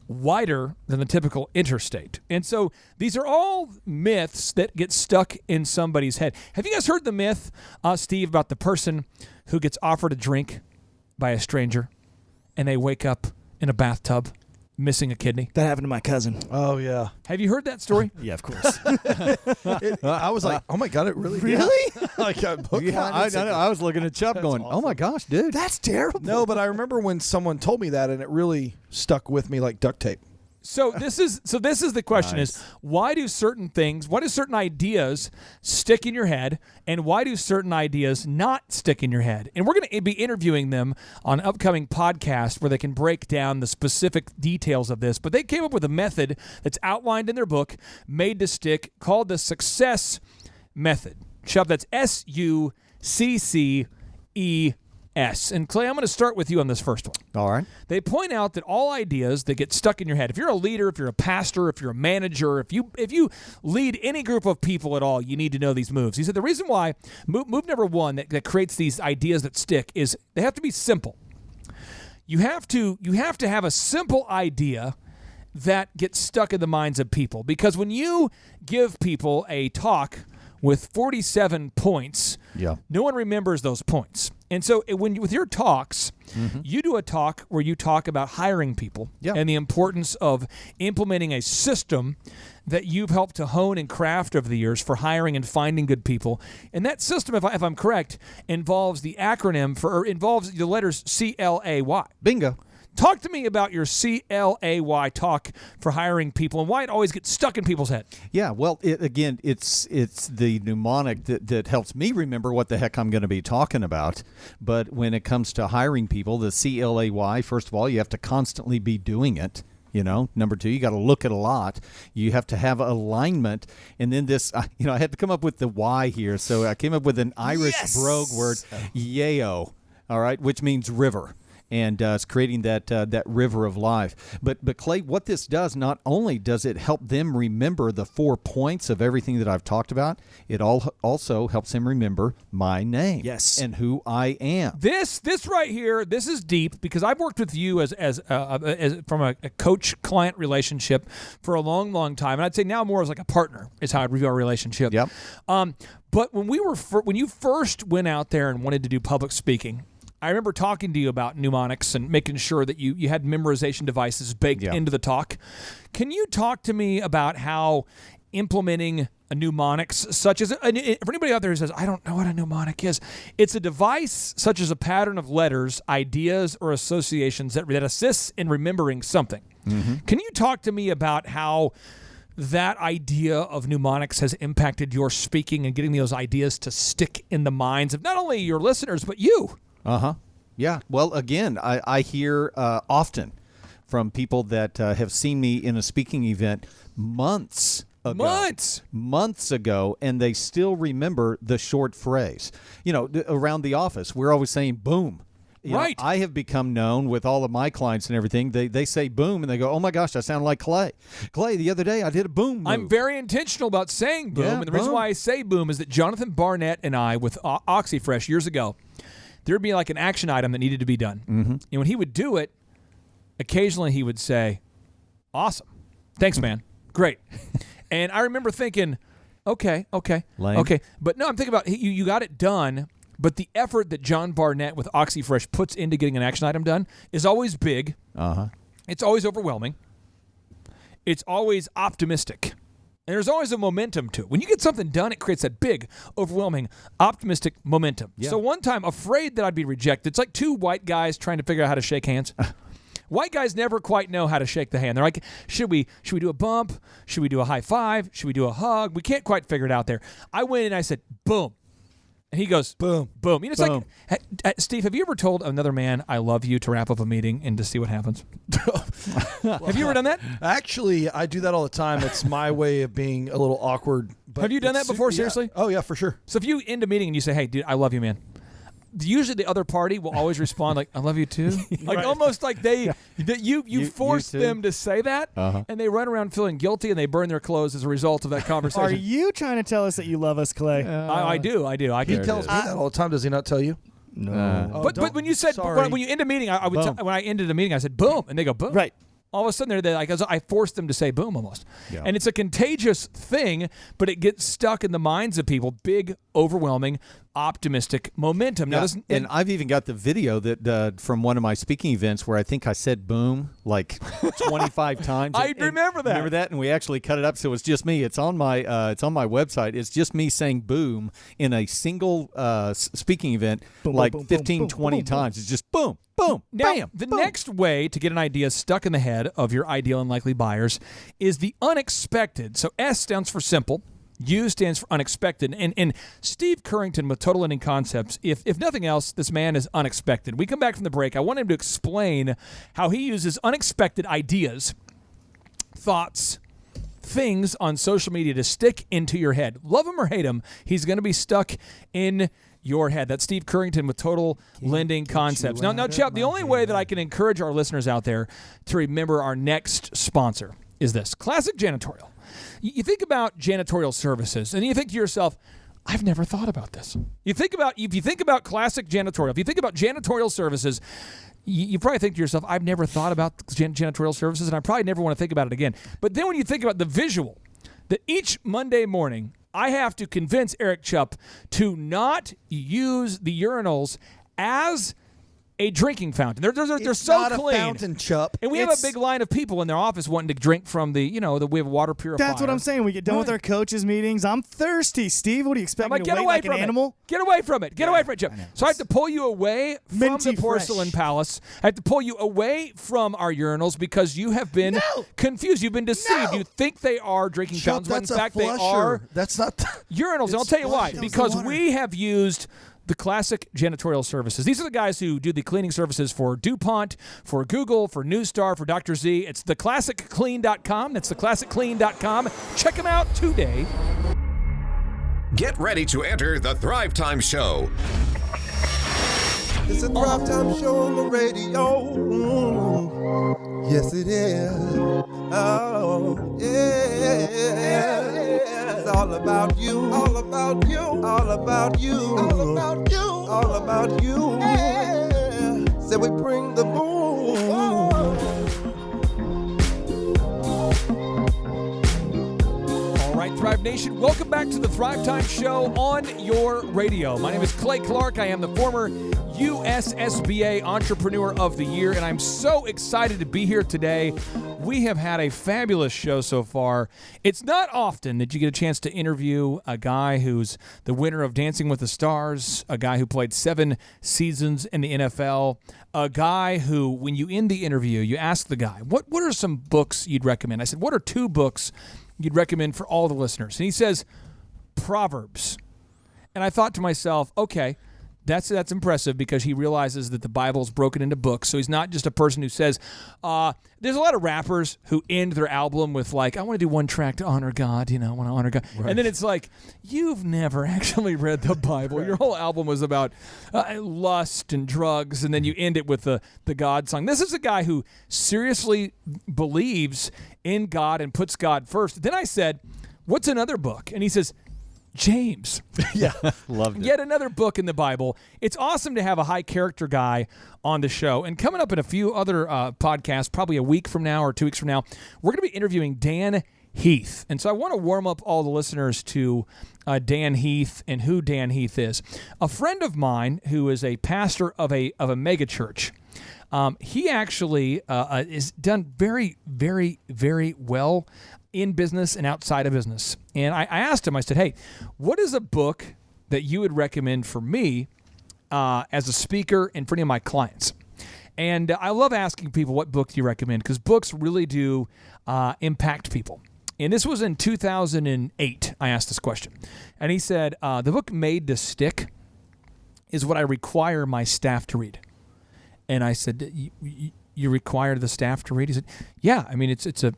wider than the typical interstate. And so these are all myths that get stuck in somebody's head. Have you guys heard the myth, Steve, about the person who gets offered a drink by a stranger and they wake up in a bathtub missing a kidney? That happened to my cousin. Oh, yeah. Have you heard that story? Yeah, of course. I was like, oh, my God, it really? Like a book I was looking at Chubb going, awesome. Oh, my gosh, dude. That's terrible. No, but I remember when someone told me that, and it really stuck with me like duct tape. So this is the question is, why do certain ideas stick in your head, and why do certain ideas not stick in your head? And we're going to be interviewing them on an upcoming podcast where they can break down the specific details of this. But they came up with a method that's outlined in their book, Made to Stick, called the Success Method. Chubb, that's SUCCES. And Clay, I'm going to start with you on this first one. All right. They point out that all ideas that get stuck in your head, if you're a leader, if you're a pastor, if you're a manager, if you lead any group of people at all, you need to know these moves. He said the reason why move number 1 that creates these ideas that stick is they have to be simple. You have to have a simple idea that gets stuck in the minds of people, because when you give people a talk with 47 points, no one remembers those points. And so with your talks, you do a talk where you talk about hiring people and the importance of implementing a system that you've helped to hone and craft over the years for hiring and finding good people. And that system, if I'm correct, involves the letters CLAY. Bingo. Talk to me about your CLAY talk for hiring people and why it always gets stuck in people's head. Yeah, well, it's the mnemonic that helps me remember what the heck I'm going to be talking about. But when it comes to hiring people, the CLAY, first of all, you have to constantly be doing it. Number 2, you got to look at a lot. You have to have alignment. And then this, I had to come up with the Y here. So I came up with an Irish brogue word, yayo, all right, which means river. And it's creating that river of life. But Clay, what this does, not only does it help them remember the 4 points of everything that I've talked about, it also helps them remember my name. Yes. And who I am. This right here, this is deep, because I've worked with you as from a coach-client relationship for a long, long time. And I'd say now more as like a partner is how I'd review our relationship. Yep. But when you first went out there and wanted to do public speaking, I remember talking to you about mnemonics and making sure that you had memorization devices baked into the talk. Can you talk to me about how implementing a mnemonics, such as, for anybody out there who says, I don't know what a mnemonic is, it's a device such as a pattern of letters, ideas, or associations that assists in remembering something. Can you talk to me about how that idea of mnemonics has impacted your speaking and getting those ideas to stick in the minds of not only your listeners, but you? Yeah. Well, again, I hear often from people that have seen me in a speaking event months ago, and they still remember the short phrase. Around the office, we're always saying boom. Right. I have become known with all of my clients and everything. They say boom, and they go, oh, my gosh, I sound like Clay. Clay, the other day I did a boom move. I'm very intentional about saying boom, and the reason why I say boom is that Jonathan Barnett and I, with OxyFresh years ago, there'd be like an action item that needed to be done. And when he would do it, occasionally he would say, awesome. Thanks, man. Great. And I remember thinking, okay. Lame. Okay. But no, I'm thinking about you got it done, but the effort that John Barnett with OxyFresh puts into getting an action item done is always big. It's always overwhelming. It's always optimistic. And there's always a momentum to it. When you get something done, it creates that big, overwhelming, optimistic momentum. Yeah. So one time, afraid that I'd be rejected, it's like two white guys trying to figure out how to shake hands. White guys never quite know how to shake the hand. They're like, should we do a bump? Should we do a high five? Should we do a hug? We can't quite figure it out there. I went in and I said, boom. And he goes, boom, boom. You know, it's boom. Like, Steve, have you ever told another man, I love you, to wrap up a meeting and to see what happens? Have you ever done that? Actually, I do that all the time. It's my way of being a little awkward. But have you done that before, seriously? Yeah. Oh, yeah, for sure. So if you end a meeting and you say, hey, dude, I love you, man. Usually the other party will always respond like, I love you too. Like almost like you force them to say that, and they run around feeling guilty and they burn their clothes as a result of that conversation. Are you trying to tell us that you love us, Clay? I do. He tells me that all the time. Does he not tell you? No. But when you said, when you end a meeting, when I ended a meeting, I said, boom, and they go, boom. Right. All of a sudden, they're like, I forced them to say boom almost. Yeah. And it's a contagious thing, but it gets stuck in the minds of people. Big, overwhelming, optimistic momentum. Now, and I've even got the video that from one of my speaking events where I think I said boom like 25 times. I remember that. Remember that? And we actually cut it up so it's just me. It's on my website. It's just me saying boom in a single speaking event boom, like boom, 15, boom, 20 boom, times. Boom. It's just boom. Boom, now, bam, the boom. next way to get an idea stuck in the head of your ideal and likely buyers is the unexpected. So S stands for simple. U stands for unexpected. And Steve Currington with Total Ending Concepts, if nothing else, this man is unexpected. We come back from the break. I want him to explain how he uses unexpected ideas, thoughts, things on social media to stick into your head. Love him or hate him, he's going to be stuck in your head. That's Steve Currington with Total Lending Concepts. Now, Chuck, the only way that I can encourage our listeners out there to remember our next sponsor is this. Classic Janitorial. You think about janitorial services, and you think to yourself, I've never thought about this. If you think about Classic Janitorial, if you think about janitorial services, you probably think to yourself, I've never thought about janitorial services, and I probably never want to think about it again. But then when you think about the visual, that each Monday morning, I have to convince Eric Chupp to not use the urinals as a drinking fountain. They're so not clean. A fountain, Chupp. And we have a big line of people in their office wanting to drink from we have a water purifier. That's what I'm saying. We get done with our coaches' meetings. I'm thirsty, Steve. What do you expect me to wait like an animal? Get away from it. Get away from it, Chupp. So I have to pull you away from the Porcelain Palace. I have to pull you away from our urinals because you have been confused. You've been deceived. You think they are drinking fountains, when in fact they are urinals. And I'll tell you why. Because we have used the Classic Janitorial Services. These are the guys who do the cleaning services for DuPont, for Google, for Newstar, for Dr. Z. It's theclassicclean.com. That's theclassicclean.com. Check them out today. Get ready to enter the Thrivetime Show. It's a Thrivetime Show on the radio. Yes, it is. Oh, yeah. It's all about you. All about you. All about you. All about you. All about you. Yeah. So we bring the boom. All right, Thrive Nation, welcome back to the Thrivetime Show on your radio. My name is Clay Clark. I am the former USSBA Entrepreneur of the Year, and I'm so excited to be here today. We have had a fabulous show so far. It's not often that you get a chance to interview a guy who's the winner of Dancing with the Stars, a guy who played 7 seasons in the NFL, a guy who, when you end the interview, you ask the guy, what are some books you'd recommend? I said, what are 2 books you'd recommend for all the listeners? And he says, Proverbs. And I thought to myself, okay, that's impressive because he realizes that the Bible is broken into books. So he's not just a person who says, there's a lot of rappers who end their album with like, I want to do one track to honor God, I want to honor God. Right. And then it's like, you've never actually read the Bible. Right. Your whole album was about lust and drugs, and then you end it with the God song. This is a guy who seriously believes in God and puts God first. Then I said, what's another book? And he says, James. Yeah, loved it. Yet another book in the Bible. It's awesome to have a high character guy on the show. And coming up in a few other podcasts, probably a week from now or 2 weeks from now, we're going to be interviewing Dan Heath. And so I want to warm up all the listeners to Dan Heath and who Dan Heath is. A friend of mine who is a pastor of a mega church. He actually is done very, very, very well in business and outside of business. And I asked him, I said, hey, what is a book that you would recommend for me as a speaker and for any of my clients? And I love asking people what book do you recommend, because books really do impact people. And this was in 2008, I asked this question. And he said, the book Made to Stick is what I require my staff to read. And I said, you require the staff to read? He said, yeah. I mean, it's a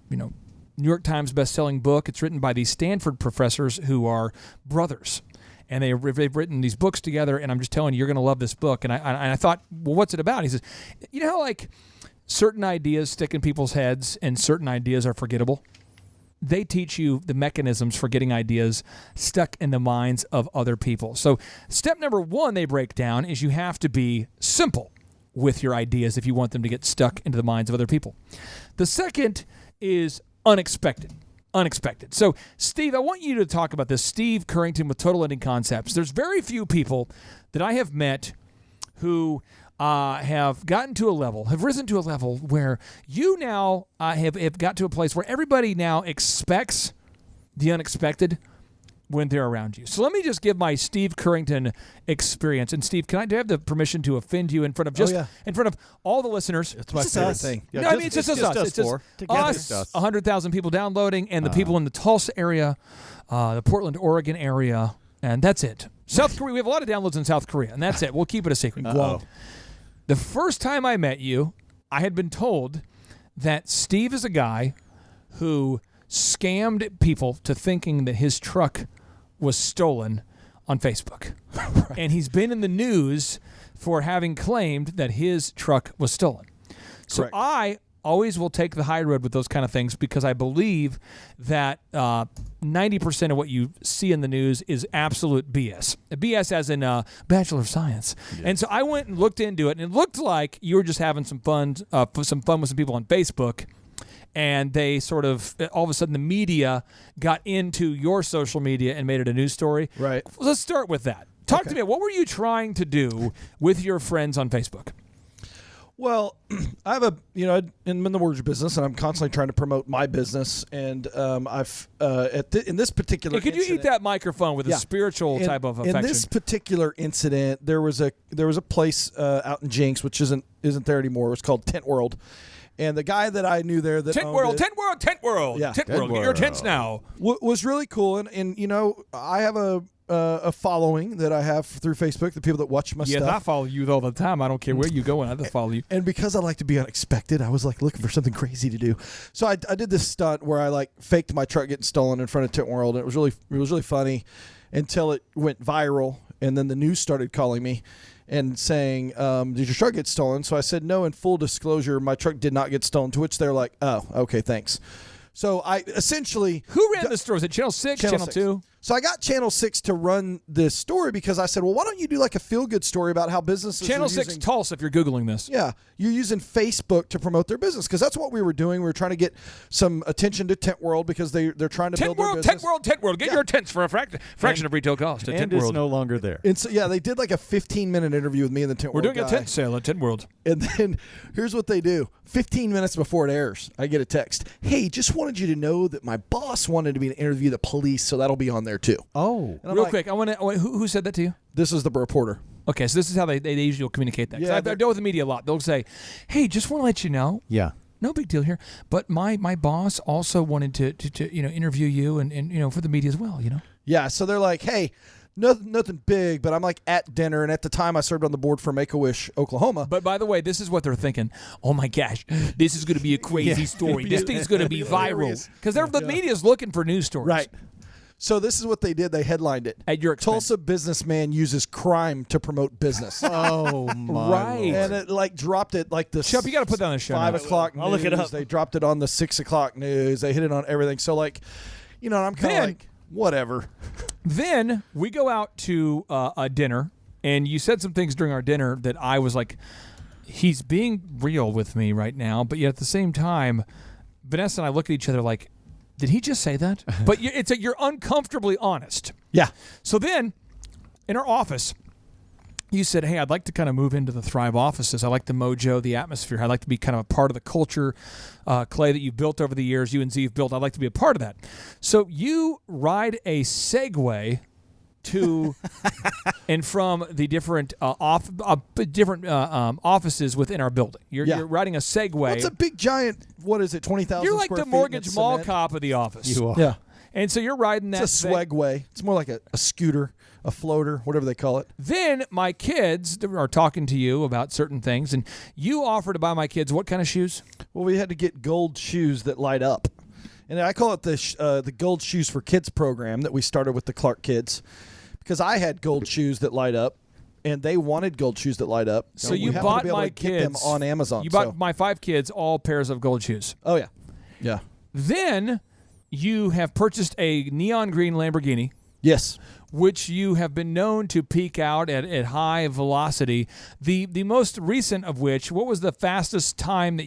New York Times best-selling book. It's written by these Stanford professors who are brothers. And they've written these books together, and I'm just telling you, you're going to love this book. And I thought, well, what's it about? He says, you know how like certain ideas stick in people's heads and certain ideas are forgettable? They teach you the mechanisms for getting ideas stuck in the minds of other people. So step number 1 they break down is you have to be simple with your ideas if you want them to get stuck into the minds of other people. The second is unexpected. So, Steve, I want you to talk about this. Steve Currington with Total Ending Concepts. There's very few people that I have met who have gotten to a level, have risen to a level where you now have got to a place where everybody now expects the unexpected when they're around you. So let me just give my Steve Currington experience. And Steve, do I have the permission to offend you in front of in front of all the listeners? It's my favorite thing. Yeah, no, I mean, it's just us. It's just us, 100,000 people downloading, and the people in the Tulsa area, the Portland, Oregon area, and that's it. South Korea, we have a lot of downloads in South Korea, and that's it. We'll keep it a secret. Whoa. The first time I met you, I had been told that Steve is a guy who scammed people to thinking that his truck was stolen on Facebook. Right. And he's been in the news for having claimed that his truck was stolen. So correct. I always will take the high road with those kind of things because I believe that 90% of what you see in the news is absolute BS. BS as in Bachelor of Science. Yes. And so I went and looked into it, and it looked like you were just having some fun with some people on Facebook. And they sort of, all of a sudden, the media got into your social media and made it a news story. Right. Let's start with that. Talk to me. What were you trying to do with your friends on Facebook? Well, I have I'm in the mortgage business, and I'm constantly trying to promote my business. And in this particular, could you eat that microphone with a spiritual type of affection? In this particular incident, there was a place out in Jenks, which isn't there anymore. It was called Tent World. And the guy that I knew there that Tent World. Yeah. Tent World. Get your tents now. Was really cool. And I have a following that I have through Facebook, the people that watch my stuff. Yes, I follow you all the time. I don't care where you go, I just follow you. And because I like to be unexpected, I was like looking for something crazy to do. So I did this stunt where I like faked my truck getting stolen in front of Tent World, and it was really funny until it went viral, and then the news started calling me and saying, did your truck get stolen? So I said, no, in full disclosure, my truck did not get stolen, to which they're like, oh, okay, thanks. So I essentially... Who ran the story? Was it Channel 6, Channel 2? So I got Channel 6 to run this story because I said, well, why don't you do like a feel-good story about how businesses Channel 6 Tulsa, if you're Googling this. Yeah. You're using Facebook to promote their business because that's what we were doing. We were trying to get some attention to Tent World because they're trying to build their business. Tent World. Get your tents for a fraction of retail cost at Tent World. And it's no longer there. And so, they did like a 15-minute interview with me and the Tent World We're doing a tent sale at Tent World. And then here's what they do. 15 minutes before it airs, I get a text. Hey, just wanted you to know that my boss wanted me to interview the police, so that'll be on there too. Oh. Real quick, I want to. Who said that to you? This is the reporter. Okay, so this is how they usually will communicate that. Yeah, I've dealt with the media a lot. They'll say, "Hey, just want to let you know." Yeah. No big deal here, but my boss also wanted to interview you and for the media as well. Yeah, so they're like, "Hey, nothing big," but I'm like at dinner, and at the time I served on the board for Make-A-Wish, Oklahoma. But by the way, this is what they're thinking. Oh my gosh, this is going to be a crazy story. This thing's going to be viral because the media's looking for news stories. Right. So this is what they did. They headlined it. At your expense. Tulsa businessman uses crime to promote business. Oh, my right. Lord. And it dropped it like the Shep, you got to put that on the show. 5 o'clock news. I'll look it up. They dropped it on the 6 o'clock news. They hit it on everything. So I'm kind of like, whatever. Then we go out to a dinner, and you said some things during our dinner that I was like, he's being real with me right now, but yet at the same time, Vanessa and I look at each other like, did he just say that? But you're uncomfortably honest. Yeah. So then, in our office, you said, hey, I'd like to kind of move into the Thrive offices. I like the mojo, the atmosphere. I'd like to be kind of a part of the culture, Clay, that you've built over the years, you and Z have built. I'd like to be a part of that. So you ride a Segway to and from the different offices within our building. You're riding a Segway. Well, it's a big, giant, what is it, 20,000 You're like square the feet mortgage mall cement. cop of the office. You are. Yeah. And so you're riding that. It's a Swagway. It's more like a scooter, a floater, whatever they call it. Then my kids are talking to you about certain things, and you offer to buy my kids what kind of shoes? Well, we had to get gold shoes that light up. And I call it the Gold Shoes for Kids program that we started with the Clark kids, because I had gold shoes that light up, and they wanted gold shoes that light up. So you bought my kids them on Amazon. You bought my 5 kids all pairs of gold shoes. Oh yeah, yeah. Then you have purchased a neon green Lamborghini. Yes. Which you have been known to peak out at high velocity. The most recent of which, what was the fastest time that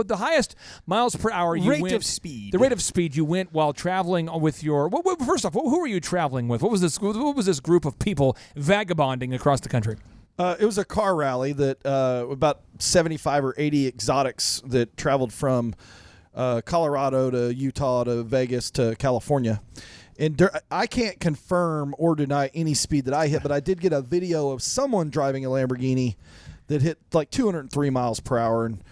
the highest miles per hour you went? Rate of speed. The rate of speed you went while traveling with your, first off, who were you traveling with? What was this group of people vagabonding across the country? It was a car rally that about 75 or 80 exotics that traveled from Colorado to Utah to Vegas to California. And I can't confirm or deny any speed that I hit, but I did get a video of someone driving a Lamborghini that hit like 203 miles per hour. And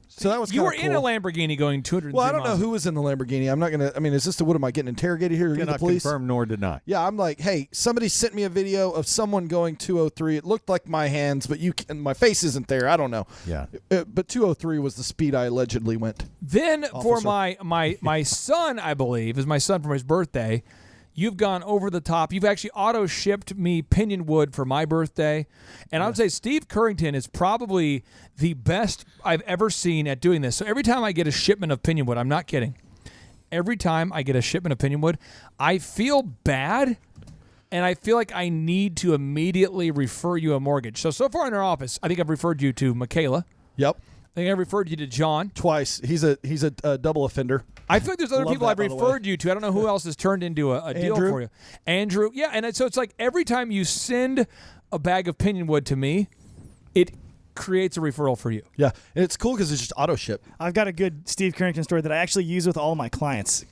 so that was you were cool. in a Lamborghini going 203 Well, I don't miles. know who was in the Lamborghini. I'm not going to, I mean, is this what am I getting interrogated here? Are you the police? Confirm nor deny. Yeah, I'm like, hey, somebody sent me a video of someone going 203. It looked like my hands, but my face isn't there. I don't know. Yeah. But 203 was the speed I allegedly went. Then for my son, I believe, is my son for his birthday, you've gone over the top. You've actually auto-shipped me pinion wood for my birthday. And I would say Steve Currington is probably the best I've ever seen at doing this. So every time I get a shipment of pinion wood, I'm not kidding. Every time I get a shipment of pinion wood, I feel bad, and I feel like I need to immediately refer you a mortgage. So far in our office, I think I've referred you to Michaela. Yep. I think I referred you to John. Twice. He's a double offender. I feel like there's other Love people that, I've by the way. referred you to. I don't know who else has turned into a deal Andrew? for you. Andrew. Yeah, and so it's like every time you send a bag of pinion wood to me, it creates a referral for you. Yeah, and it's cool because it's just auto ship. I've got a good Steve Currington story that I actually use with all my clients.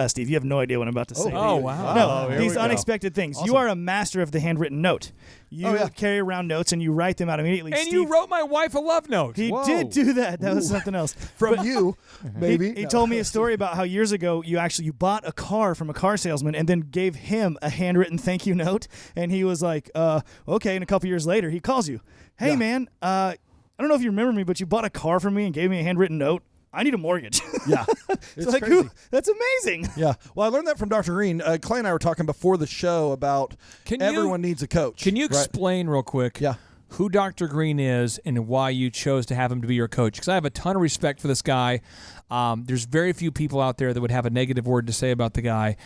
Steve, you have no idea what I'm about to say. Oh, wow. No, here these we go. unexpected things. Awesome. You are a master of the handwritten note. You carry around notes and you write them out immediately. And Steve, you wrote my wife a love note. He did do that. That was something else. From you, maybe. He told me a story about how years ago you bought a car from a car salesman and then gave him a handwritten thank you note. And he was like, okay. And a couple years later, he calls you. Hey, man, I don't know if you remember me, but you bought a car from me and gave me a handwritten note. I need a mortgage. Yeah. It's like, crazy. That's amazing. Yeah. Well, I learned that from Dr. Green. Clay and I were talking before the show about everyone needs a coach. Can you explain real quick who Dr. Green is and why you chose to have him to be your coach? Because I have a ton of respect for this guy. There's very few people out there that would have a negative word to say about the guy.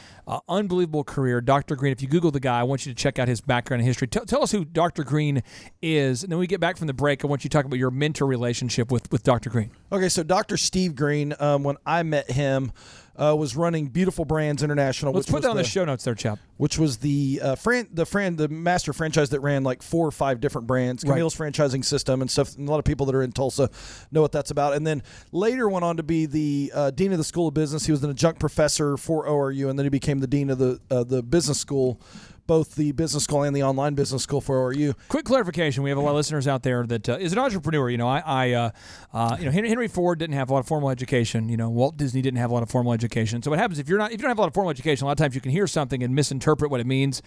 Unbelievable career. Dr. Green, if you Google the guy, I want you to check out his background and history. Tell us who Dr. Green is, and then when we get back from the break, I want you to talk about your mentor relationship with Dr. Green. Okay, so Dr. Steve Green, when I met him, was running Beautiful Brands International. Let's put that on the show notes there, chap. Which was the master franchise that ran like 4 or 5 different brands, Camille's franchising system and stuff. And a lot of people that are in Tulsa know what that's about. And then later went on to be the dean of the School of Business. He was an adjunct professor for ORU, and then he became the dean of the business school, both the business school and the online business school for ORU. Quick clarification: we have a lot of listeners out there that is an entrepreneur. Henry Ford didn't have a lot of formal education. Walt Disney didn't have a lot of formal education. So what happens if you don't have a lot of formal education? A lot of times you can hear something and misinterpret what it means.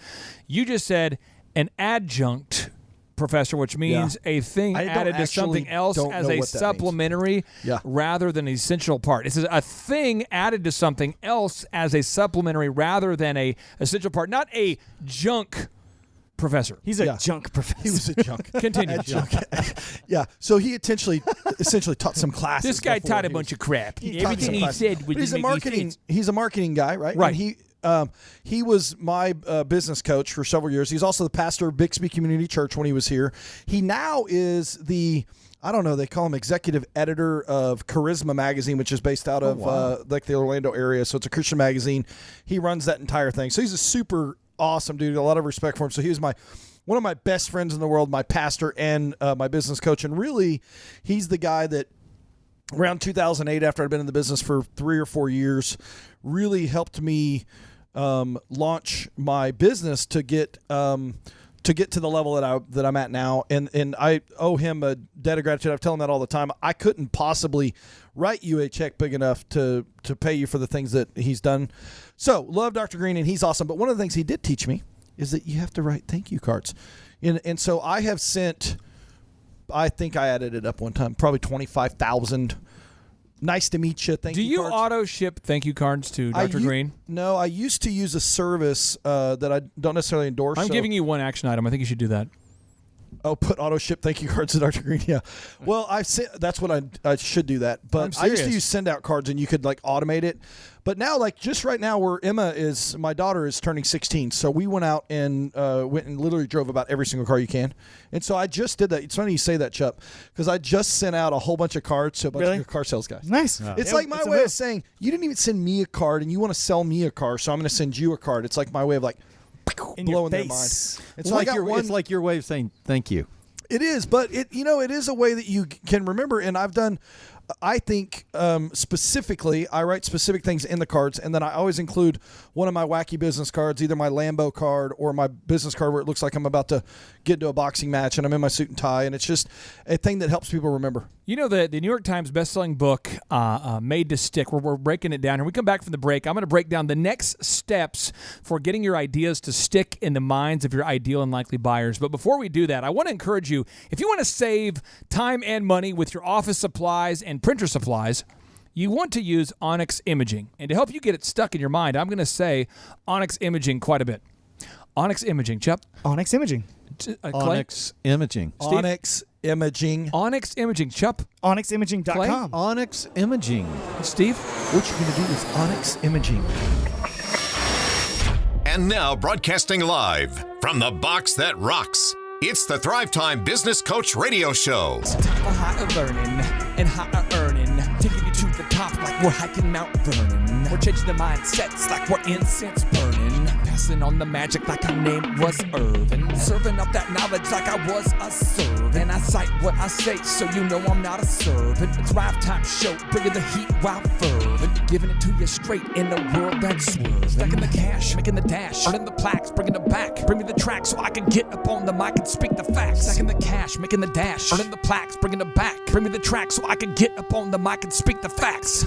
You just said an adjunct professor, which means a thing added to something else as a supplementary rather than an essential part. It says a thing added to something else as a supplementary rather than a essential part, not a junk professor. He's a junk professor. He was a junk. Continue. Yeah. So he essentially taught some classes. This guy taught a bunch of crap. Everything he said was he's a marketing guy, right? Right. And he was my business coach for several years. He's also the pastor of Bixby Community Church when he was here. He now is they call him executive editor of Charisma magazine, which is based out of the Orlando area. So it's a Christian magazine. He runs that entire thing. So he's a super awesome dude. A lot of respect for him. So he was my one of my best friends in the world, my pastor and my business coach. And really, he's the guy that around 2008, after I'd been in the business for 3 or 4 years, really helped me launch my business to get to the level that I'm at now. And I owe him a debt of gratitude. I tell him that all the time. I couldn't possibly write you a check big enough to pay you for the things that he's done. So love Dr. Green, and he's awesome. But one of the things he did teach me is that you have to write thank you cards. And so I have sent, I think I added it up one time, probably 25,000 nice to meet you thank you cards. Do you auto ship thank you cards to Dr. Green? No, I used to use a service that I don't necessarily endorse. I'm giving you one action item. I think you should do that. Oh, put auto ship thank you cards to Dr. Green. Yeah. Well, that's what I should do that. But I used to use send out cards, and you could like automate it. But now, like just right now, where my daughter is turning 16, so we went out and literally drove about every single car you can. And so I just did that. It's funny you say that, Chup, because I just sent out a whole bunch of cards to a bunch of car sales guys. Nice. It's like my way of saying, you didn't even send me a card, and you want to sell me a car, so I'm going to send you a card. It's like my way of like blowing their mind. It's like your way of saying thank you. It is, but it is a way that you can remember. And I've done, I think specifically, I write specific things in the cards, and then I always include one of my wacky business cards, either my Lambo card or my business card where it looks like I'm about to get into a boxing match and I'm in my suit and tie, and it's just a thing that helps people remember. You know, the New York Times bestselling book, Made to Stick, where we're breaking it down. And we come back from the break, I'm going to break down the next steps for getting your ideas to stick in the minds of your ideal and likely buyers. But before we do that, I want to encourage you, if you want to save time and money with your office supplies and printer supplies, you want to use Onyx Imaging. And to help you get it stuck in your mind, I'm going to say Onyx Imaging quite a bit. Onyx Imaging, Chup. Onyx Imaging. Onyx Imaging. Steve? Onyx Imaging. Onyx Imaging, Chup. OnyxImaging.com. Onyx Imaging. Steve? What you're going to do is Onyx Imaging. And now broadcasting live from the box that rocks. It's the Thrivetime Business Coach Radio Show. Time for higher learning and higher earning. Taking you to the top like we're hiking Mount Vernon. We're changing the mindsets like we're incense burning. Passing on the magic like our name was Irvin. Serving up that knowledge like I was a servant. And I cite what I say so you know I'm not a servant. It's Thrivetime show, bringing the heat while fervent. Giving it to you straight in a world that's swerving. Stacking the cash, making the dash, earning the plaques, bringing it back. Bring me the track so I can get up on the mic and speak the facts. Stacking the cash, making the dash, earning the plaques, bringing it back. Bring me the track so I can get up on the mic and speak the facts.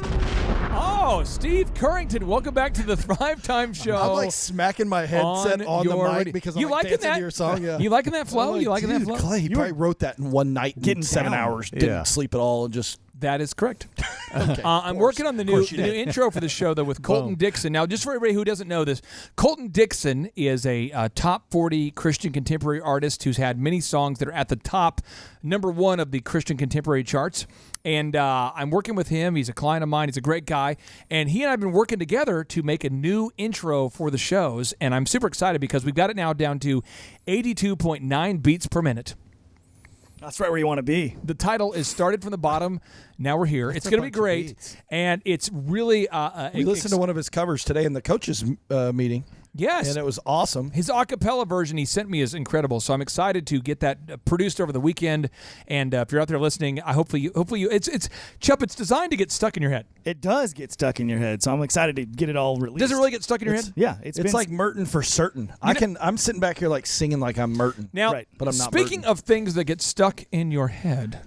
Oh, Steve Currington, welcome back to the Thrivetime show. I'm like smacking my headset on the mic because I'm like dancing to your song. Yeah. You liking that flow? Like, you liking that flow? Clay, you probably wrote that in one night, getting 7 hours, didn't sleep at all, and just... That is correct. Okay, I'm working on the new intro for the show, though, with Colton Dixon. Now, just for everybody who doesn't know this, Colton Dixon is a top 40 Christian contemporary artist who's had many songs that are at the top #1 of the Christian contemporary charts. And I'm working with him. He's a client of mine. He's a great guy. And he and I have been working together to make a new intro for the shows. And I'm super excited because we've got it now down to 82.9 beats per minute. That's right where you want to be. The title is Started from the Bottom. Now we're here. It's going to be great. And it's really... we listened to one of his covers today in the coaches meeting. Yes. And it was awesome. His a cappella version he sent me is incredible. So I'm excited to get that produced over the weekend. And if you're out there listening, hopefully you it's Chup, it's designed to get stuck in your head. It does get stuck in your head. So I'm excited to get it all released. Does it really get stuck in your head? Yeah. It's like Merton for certain. I'm sitting back here like singing like I'm Merton. Now, but I'm not speaking Merton. of things that get stuck in your head,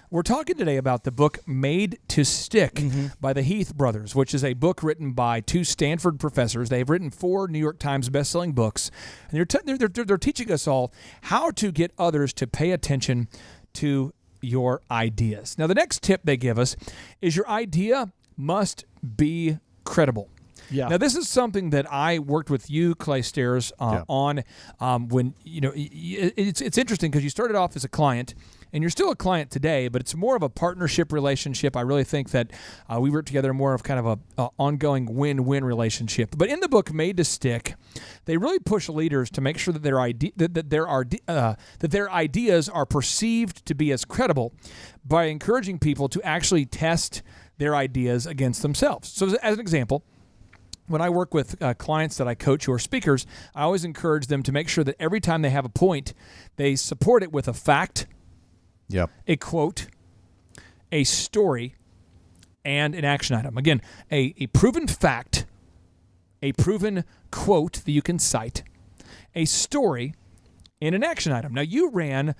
we're talking today about the book Made to Stick by the Heath brothers, which is a book written by 2 Stanford professors. They've written 4 New York Times bestselling books, and they're teaching us all how to get others to pay attention to your ideas. Now, the next tip they give us is your idea must be credible. Yeah. Now, this is something that I worked with you, Clay Stairs, on when, it's interesting because you started off as a client, and you're still a client today, but it's more of a partnership relationship. I really think that we work together more of kind of a ongoing win-win relationship. But in the book Made to Stick, they really push leaders to make sure that their ideas are perceived to be as credible by encouraging people to actually test their ideas against themselves. So as an example, when I work with clients that I coach who are speakers, I always encourage them to make sure that every time they have a point, they support it with a fact, a quote, a story, and an action item. Again, a proven fact, a proven quote that you can cite, a story, and an action item. Now, you ran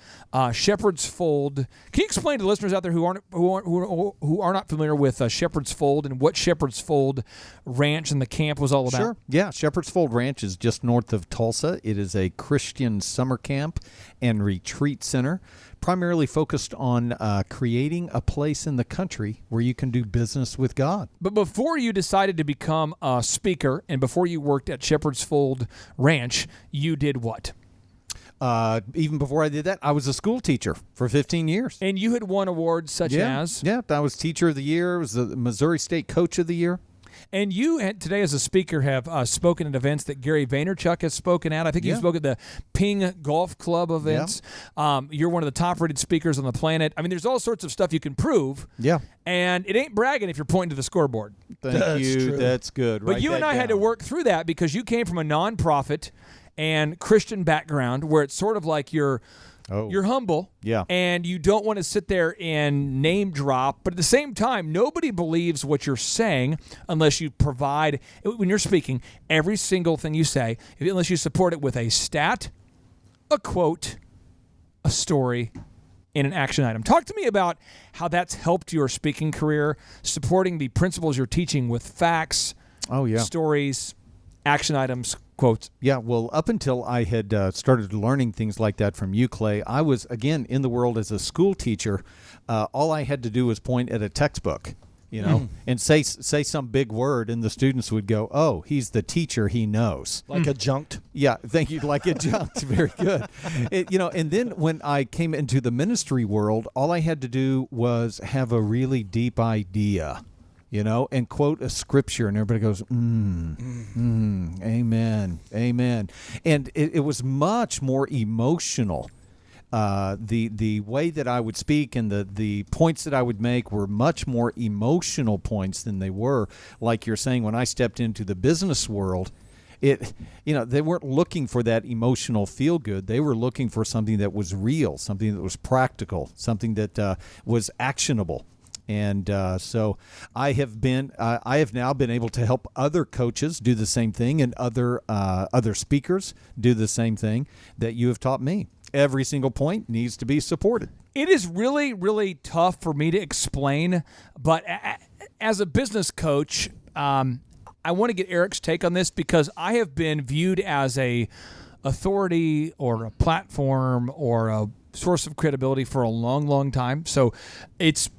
Shepherd's Fold. Can you explain to the listeners out there who are not familiar with Shepherd's Fold and what Shepherd's Fold Ranch and the camp was all about? Sure. Yeah, Shepherd's Fold Ranch is just north of Tulsa. It is a Christian summer camp and retreat center, primarily focused on creating a place in the country where you can do business with God. But before you decided to become a speaker and before you worked at Shepherd's Fold Ranch, you did what? Even before I did that, I was a school teacher for 15 years. And you had won awards such as? Yeah, I was Teacher of the Year. I was the Missouri State Coach of the Year. And you, today as a speaker, have spoken at events that Gary Vaynerchuk has spoken at. I think you spoke at the Ping Golf Club events. Yeah. You're one of the top-rated speakers on the planet. I mean, there's all sorts of stuff you can prove. Yeah. And it ain't bragging if you're pointing to the scoreboard. Thank you. True. That's good. But you and I had to work through that because you came from a nonprofit and Christian background where it's sort of like you're humble, and you don't want to sit there and name drop, but at the same time, nobody believes what you're saying unless you provide, when you're speaking, every single thing you say, unless you support it with a stat, a quote, a story, and an action item. Talk to me about how that's helped your speaking career, supporting the principles you're teaching with facts, stories, action items, quotes. Yeah, well, up until I had started learning things like that from you, Clay, I was, again, in the world as a school teacher. All I had to do was point at a textbook, and say some big word, and the students would go, oh, he's the teacher, he knows. Like adjunct? Yeah, thank you, like adjunct. Very good. And then when I came into the ministry world, all I had to do was have a really deep idea. And quote a scripture, and everybody goes, amen, amen. And it was much more emotional. The way that I would speak and the points that I would make were much more emotional points than they were, like you're saying, when I stepped into the business world. They weren't looking for that emotional feel good. They were looking for something that was real, something that was practical, something that was actionable. And so I have now been able to help other coaches do the same thing, and other speakers do the same thing that you have taught me. Every single point needs to be supported. It is really, really tough for me to explain, but as a business coach, I want to get Eric's take on this because I have been viewed as a authority or a platform or a source of credibility for a long, long time. So it's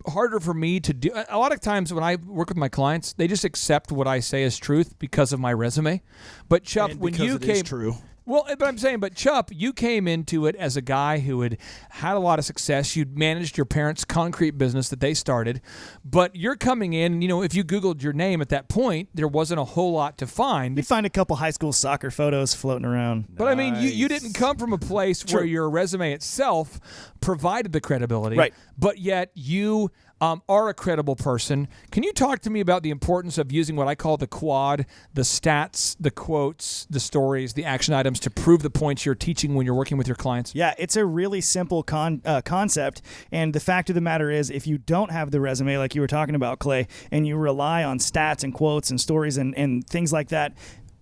harder for me to do. A lot of times when I work with my clients, they just accept what I say as truth because of my resume. But Chuck, when you came, true. Well, but I'm saying, Chup, you came into it as a guy who had a lot of success. You'd managed your parents' concrete business that they started, but you're coming in, if you Googled your name at that point, there wasn't a whole lot to find. You find a couple high school soccer photos floating around. But I mean, you didn't come from a place where your resume itself provided the credibility, right? But yet you are a credible person. Can you talk to me about the importance of using what I call the quad, the stats, the quotes, the stories, the action items to prove the points you're teaching when you're working with your clients? Yeah, it's a really simple concept. And the fact of the matter is, if you don't have the resume like you were talking about, Clay, and you rely on stats and quotes and stories and things like that,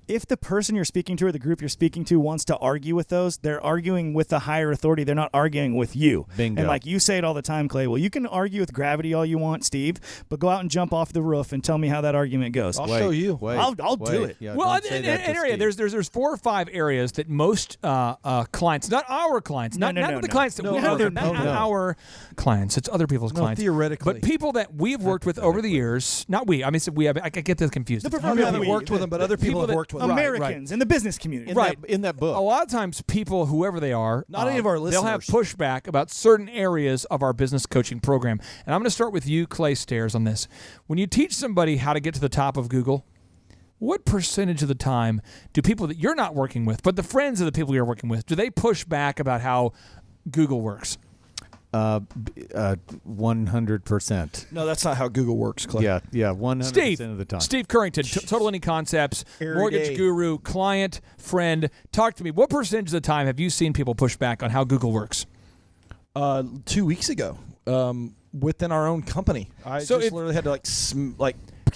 if the person you're speaking to or the group you're speaking to wants to argue with those, they're arguing with the higher authority. They're not arguing with you. Bingo. And like you say it all the time, Clay, well, you can argue with gravity all you want, Steve, but go out and jump off the roof and tell me how that argument goes. I'll show you. I'll do it. Yeah, well, in an area, there's 4 or 5 areas that most clients, not our clients, not the clients that we work with, not our clients, it's other people's clients. Theoretically. But people that we've worked with over the years, not we, I mean, I get this confused. We haven't worked with them, but other people have worked with them. Americans in the business community. In that book. A lot of times people, whoever they are, not any of our listeners, they'll have pushback about certain areas of our business coaching program. And I'm going to start with you, Clay Stairs, on this. When you teach somebody how to get to the top of Google, what percentage of the time do people that you're not working with, but the friends of the people you're working with, do they push back about how Google works? 100%. No, that's not how Google works, Clay. Yeah, 100% of the time. Steve Currington, Total Lending Concepts, Every mortgage day. guru, client, friend. Talk to me. What percentage of the time have you seen people push back on how Google works? 2 weeks ago, within our own company, I literally had to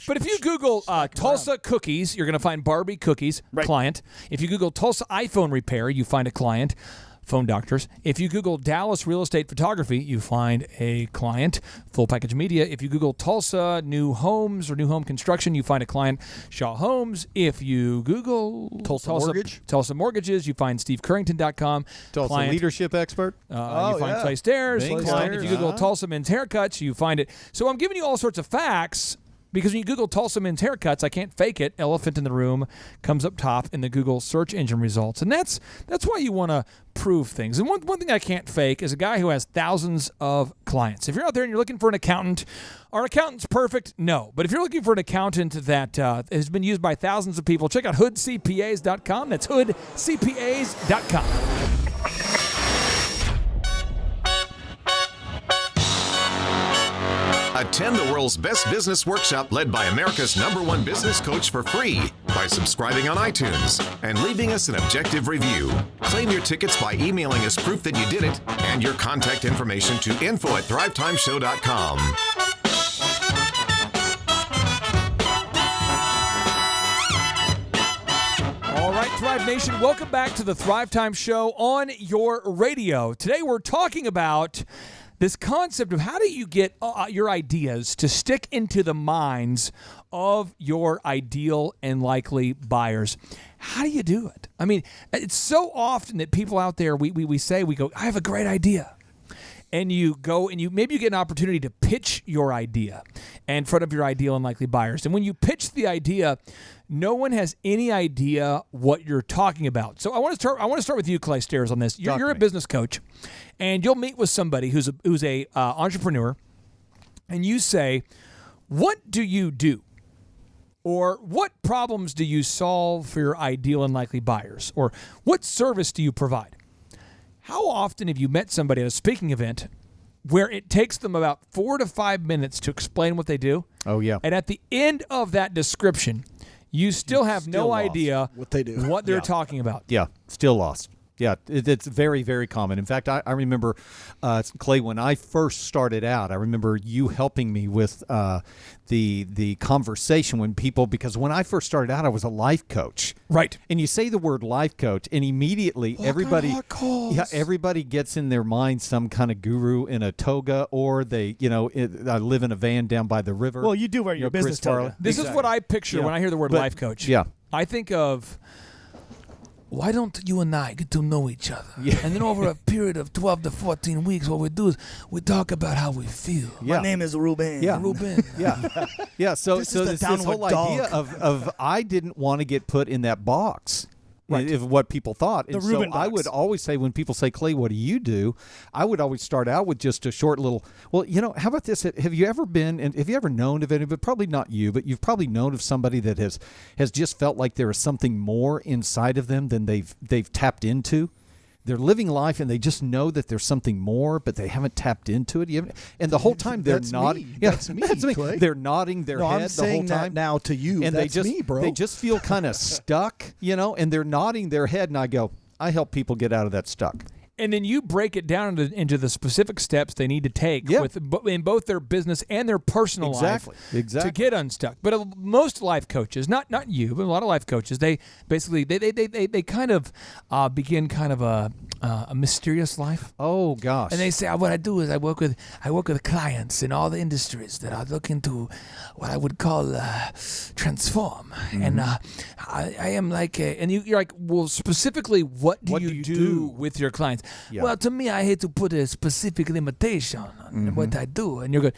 But if you Google Tulsa cookies, you're going to find Barbie cookies, client. If you Google Tulsa iPhone repair, you find a client, phone doctors. If you Google Dallas real estate photography, you find a client, full package media. If you Google Tulsa new homes or new home construction, you find a client, Shaw Homes. If you Google Tulsa mortgages, you find SteveCurrington.com. Tulsa client. leadership expert. You find Clay Stairs. Clay Client. If you Stairs. Google Tulsa men's haircuts, you find it. So I'm giving you all sorts of facts. Because when you Google Tulsa men's haircuts, I can't fake it. Elephant in the room comes up top in the Google search engine results. And that's why you want to prove things. And one thing I can't fake is a guy who has thousands of clients. If you're out there and you're looking for an accountant, are accountants perfect? No. But if you're looking for an accountant that has been used by thousands of people, check out hoodcpas.com. That's hoodcpas.com. Attend the world's best business workshop led by America's #1 business coach for free by subscribing on iTunes and leaving us an objective review. Claim your tickets by emailing us proof that you did it and your contact information to info@thrivetimeshow.com. All right, Thrive Nation, welcome back to the Thrive Time Show on your radio. Today we're talking about this concept of how do you get your ideas to stick into the minds of your ideal and likely buyers. How do you do it? I mean, it's so often that people out there, we go, I have a great idea. And you go and maybe you get an opportunity to pitch your idea in front of your ideal and likely buyers. And when you pitch the idea, no one has any idea what you're talking about. So I want to start with you, Clay Stairs, on this. You're a business coach, and you'll meet with somebody who's a entrepreneur, and you say, "What do you do?" Or what problems do you solve for your ideal and likely buyers? Or what service do you provide? How often have you met somebody at a speaking event where it takes them about 4 to 5 minutes to explain what they do? Oh, yeah. And at the end of that description, you still have no idea what they do, what they're talking about. Yeah, still lost. Yeah, it's very, very common. In fact, I remember, Clay, when I first started out, I remember you helping me with the conversation when people, because when I first started out, I was a life coach. Right. And you say the word life coach, and immediately everybody gets in their mind some kind of guru in a toga, or they, I live in a van down by the river. Well, you do wear your business toga. This is what I picture when I hear the word life coach. Yeah. I think of, why don't you and I get to know each other? Yeah. And then over a period of 12 to 14 weeks, what we do is we talk about how we feel. My name is Ruben. Yeah. Ruben. Yeah. So This is the this downward whole dog. idea of I didn't want to get put in that box. Right. Of what people thought. And The Reuben so I box. would always say, when people say, Clay, what do you do? I would always start out with just a short little, well, how about this? Have you ever been, and have you ever known of anybody, probably not you, but you've probably known of somebody that has just felt like there is something more inside of them than they've tapped into? They're living life and they just know that there's something more, but they haven't tapped into it. And the whole time they're nodding. Me. That's me, Clay. They're nodding their No, head I'm the whole saying time. that now to you. And That's they just, me, bro. They just feel kind of stuck, and they're nodding their head. And I go, I help people get out of that stuck. And then you break it down into the specific steps they need to take in both their business and their personal life to get unstuck. But most life coaches, not you, but a lot of life coaches, they basically they kind of begin kind of a mysterious life. Oh gosh! And they say, what I do is I work with clients in all the industries that are looking to what I would call transform. Mm-hmm. And I am like, and you're like, well, specifically, what do you do with your clients? Yeah. Well, to me, I hate to put a specific limitation on what I do. And you're good.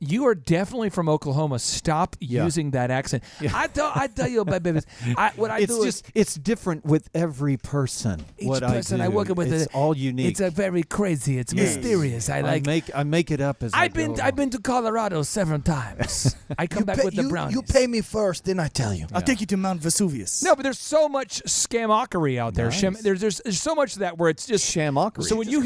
You are definitely from Oklahoma. Stop using that accent. I tell you about babies. It's different with every person. Each person I work with, it's all unique. It's a very crazy. It's mysterious. I make it up as I've been to Colorado several times. I come back with the brownies. You pay me first, then I tell you. I'll take you to Mount Vesuvius. No, but there's so much scamockery out there. Nice. There's so much of that where it's just Shamockery. So when you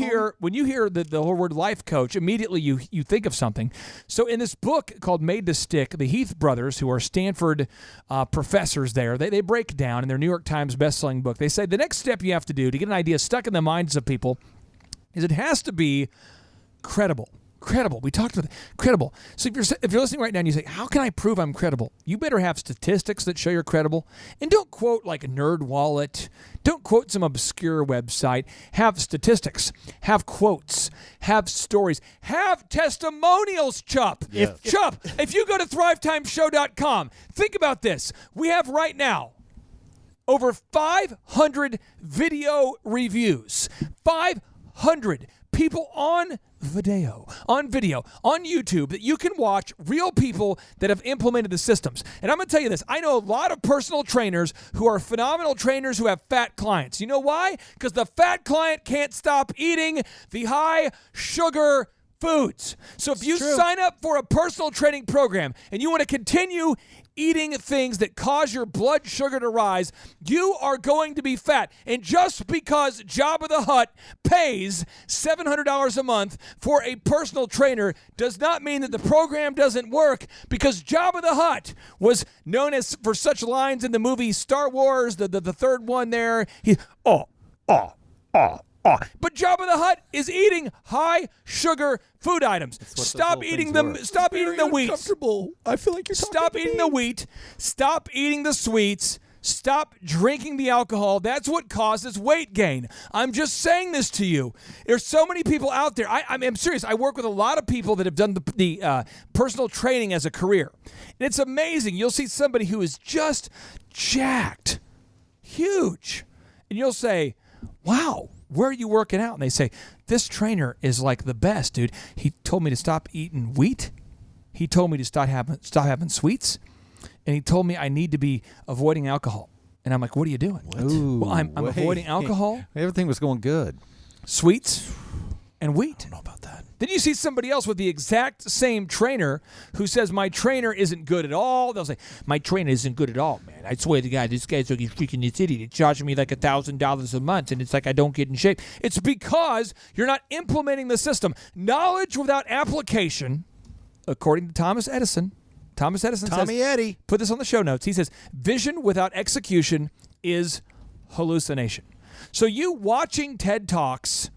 hear the whole word life coach, immediately you think of something. So in this book called Made to Stick, the Heath brothers, who are Stanford professors there, they break down in their New York Times bestselling book. They say the next step you have to do to get an idea stuck in the minds of people is it has to be credible. Credible. We talked about it. Credible. So if you're listening right now and you say, how can I prove I'm credible? You better have statistics that show you're credible. And don't quote like a NerdWallet. Don't quote some obscure website. Have statistics. Have quotes. Have stories. Have testimonials, Chup. Yeah. If you go to thrivetimeshow.com, think about this. We have right now over 500 video reviews. 500 people on video on YouTube that you can watch, real people that have implemented the systems. And I'm going to tell you this. I know a lot of personal trainers who are phenomenal trainers who have fat clients. You know why? Because the fat client can't stop eating the high sugar foods. So if you sign up for a personal training program and you want to continue eating things that cause your blood sugar to rise, you are going to be fat. And just because Jabba the Hutt pays $700 a month for a personal trainer does not mean that the program doesn't work, because Jabba the Hutt was known as for such lines in the movie Star Wars, the third one there. But Jabba the Hutt is eating high sugar food items. Stop eating them. Stop eating the wheat. I feel like you're Stop eating the wheat. Stop eating the sweets. Stop drinking the alcohol. That's what causes weight gain. I'm just saying this to you. There's so many people out there. I'm serious. I work with a lot of people that have done the personal training as a career. And it's amazing. You'll see somebody who is just jacked, huge. And you'll say, wow, where are you working out? And they say, this trainer is like the best, dude. He told me to stop eating wheat. He told me to stop having sweets. And he told me I need to be avoiding alcohol. And I'm like, what are you doing? Ooh, well, I'm avoiding alcohol. Everything was going good. Sweets and wheat. I don't know about that. Then you see somebody else with the exact same trainer who says, my trainer isn't good at all. They'll say, my trainer isn't good at all, man. I swear to God, this guy's like a freaking idiot. He's charging me like $1,000 a month, and it's like I don't get in shape. It's because you're not implementing the system. Knowledge without application, according to Thomas Edison says, Eddie. put this on the show notes. He says, vision without execution is hallucination. So you watching TED Talks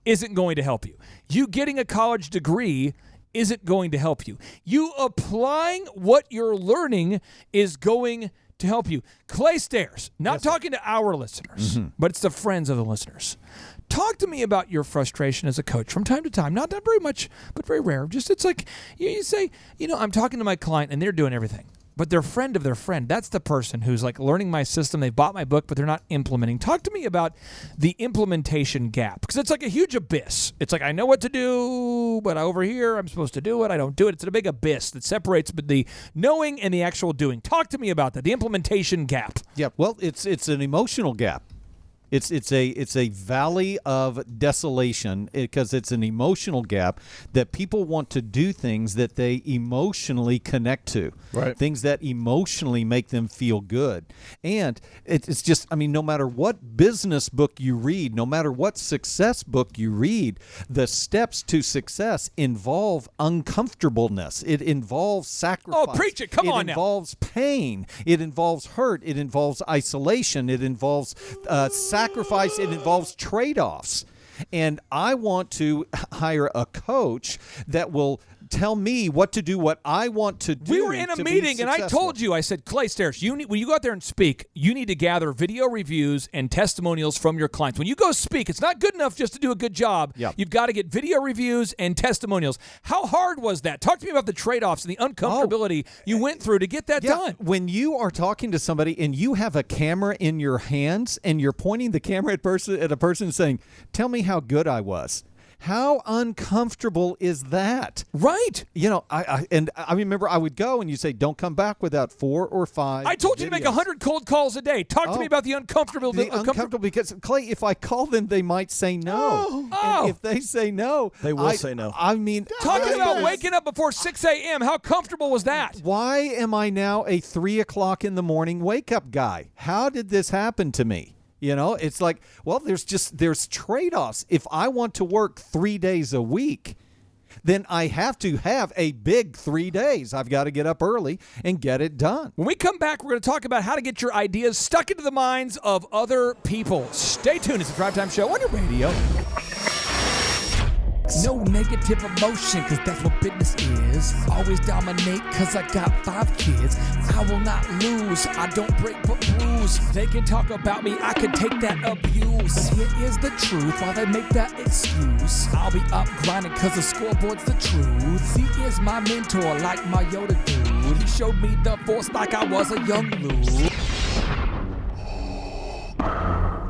isn't going to help you. You getting a college degree isn't going to help you. You applying what you're learning is going to help you. Clay Stairs, not talking to our listeners, but it's the friends of the listeners. Talk to me about your frustration as a coach from time to time. Not very much, but very rare. Just it's like you say, I'm talking to my client and they're doing everything, but they're friend of their friend. That's the person who's like learning my system. They bought my book, but they're not implementing. Talk to me about the implementation gap, because it's like a huge abyss. It's like I know what to do, but over here I'm supposed to do it. I don't do it. It's a big abyss that separates the knowing and the actual doing. Talk to me about that. The implementation gap. Yeah. Well, it's an emotional gap. It's a valley of desolation, because it's an emotional gap that people want to do things that they emotionally connect to, right? Things that emotionally make them feel good. And it's just, no matter what business book you read, no matter what success book you read, the steps to success involve uncomfortableness. It involves sacrifice. Oh, preach it. Come on now. It involves pain. It involves hurt. It involves isolation. It involves sacrifice. It involves trade-offs. And I want to hire a coach that will tell me what to do, what I want to do. We were in a meeting, and I told you, I said, Clay Stairs, when you go out there and speak, you need to gather video reviews and testimonials from your clients. When you go speak, it's not good enough just to do a good job. Yep. You've got to get video reviews and testimonials. How hard was that? Talk to me about the trade-offs and the uncomfortability you went through to get that done. When you are talking to somebody and you have a camera in your hands and you're pointing the camera at a person saying, tell me how good I was. How uncomfortable is that? Right. You know, I remember I would go and you say, don't come back without 4 or 5 I told you to make videos. 100 cold calls a day. Talk to me about the uncomfortable. Uncomfortable because, Clay, if I call them, they might say no. And if they say no, They will say no. I mean, Talking about waking up before 6 a.m., how comfortable was that? why am I now a 3 o'clock in the morning wake up guy? How did this happen to me? You know, it's like, well, there's trade-offs. If I want to work 3 days a week, then I have to have a big 3 days. I've got to get up early and get it done. When we come back, we're going to talk about how to get your ideas stuck into the minds of other people. Stay tuned. It's the Thrivetime Show on your radio. No negative emotion, cause that's what business is. Always dominate, cause I got 5 kids. I will not lose, I don't break but bruise. They can talk about me, I can take that abuse. But here is the truth, while they make that excuse. I'll be up grinding, cause the scoreboard's the truth. He is my mentor, like my Yoda dude. He showed me the force like I was a young Luke.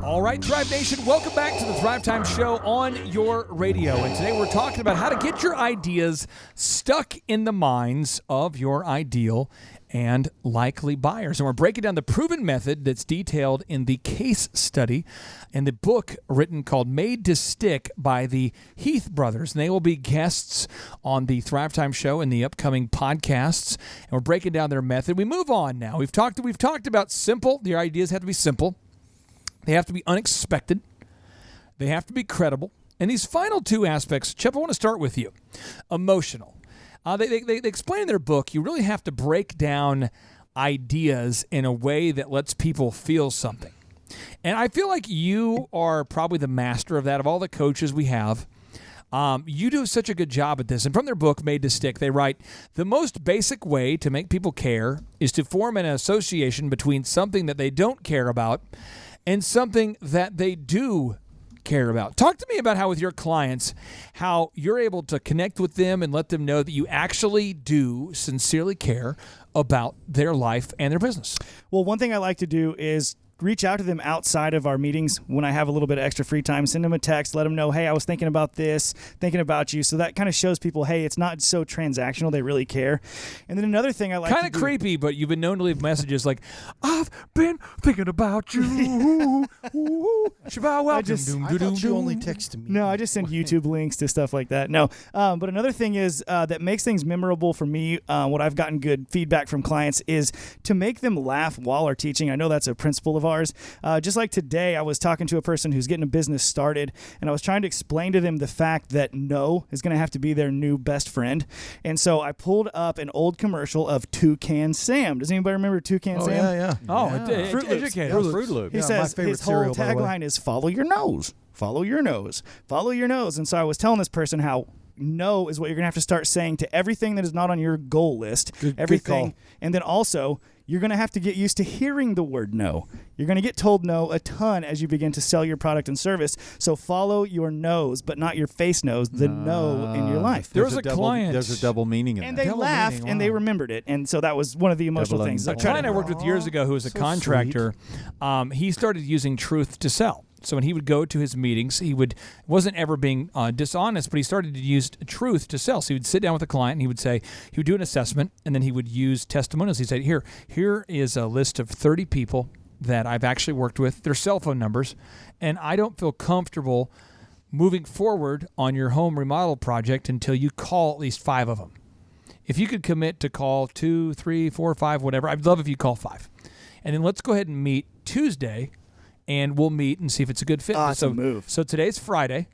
All right, Thrive Nation, welcome back to the Thrivetime Show on your radio. And today we're talking about how to get your ideas stuck in the minds of your ideal and likely buyers. And we're breaking down the proven method that's detailed in the case study in the book written called Made to Stick by the Heath brothers. And they will be guests on the Thrivetime Show in the upcoming podcasts. And we're breaking down their method. We move on now. We've talked about simple. Your ideas have to be simple. They have to be unexpected. They have to be credible. And these final 2 aspects, Chip, I want to start with you. Emotional. They explain in their book, you really have to break down ideas in a way that lets people feel something. And I feel like you are probably the master of that, of all the coaches we have. You do such a good job at this. And from their book, Made to Stick, they write, the most basic way to make people care is to form an association between something that they don't care about and something that they do care about. Talk to me about how with your clients, how you're able to connect with them and let them know that you actually do sincerely care about their life and their business. Well, one thing I like to do is reach out to them outside of our meetings when I have a little bit of extra free time. Send them a text, let them know, hey, I was thinking about this, thinking about you. So that kind of shows people, hey, it's not so transactional. They really care. And then another thing I like kind of creepy, but you've been known to leave messages like, I've been thinking about you. I thought you only texted me. No, I just send YouTube links to stuff like that. No, but another thing is that makes things memorable for me. What I've gotten good feedback from clients is to make them laugh while we're teaching. I know that's a principle of ours. Just like today, I was talking to a person who's getting a business started, and I was trying to explain to them the fact that no is going to have to be their new best friend. And so I pulled up an old commercial of Toucan Sam. Does anybody remember Toucan Sam? Yeah. Fruit Loops. He says his whole tagline is follow your nose, follow your nose, follow your nose. And so I was telling this person how no is what you're going to have to start saying to everything that is not on your goal list. Everything. Good call. And then also, you're going to have to get used to hearing the word no. You're going to get told no a ton as you begin to sell your product and service. So follow your nose, but not your face nose, the no in your life. There's a client. There's a double meaning in and that. they laughed and they remembered it. And so that was one of the emotional things. A client I worked with years ago who was a contractor, he started using truth to sell. So when he would go to his meetings, wasn't ever being dishonest, but he started to use truth to sell. So he would sit down with a client and he would do an assessment, and then he would use testimonials. He'd say, here is a list of 30 people that I've actually worked with, their cell phone numbers, and I don't feel comfortable moving forward on your home remodel project until you call at least 5 of them. If you could commit to call 2, 3, 4, 5, whatever, I'd love if you call 5. And then let's go ahead and meet Tuesday, and we'll meet and see if it's a good fit. It's a move. So today's Friday.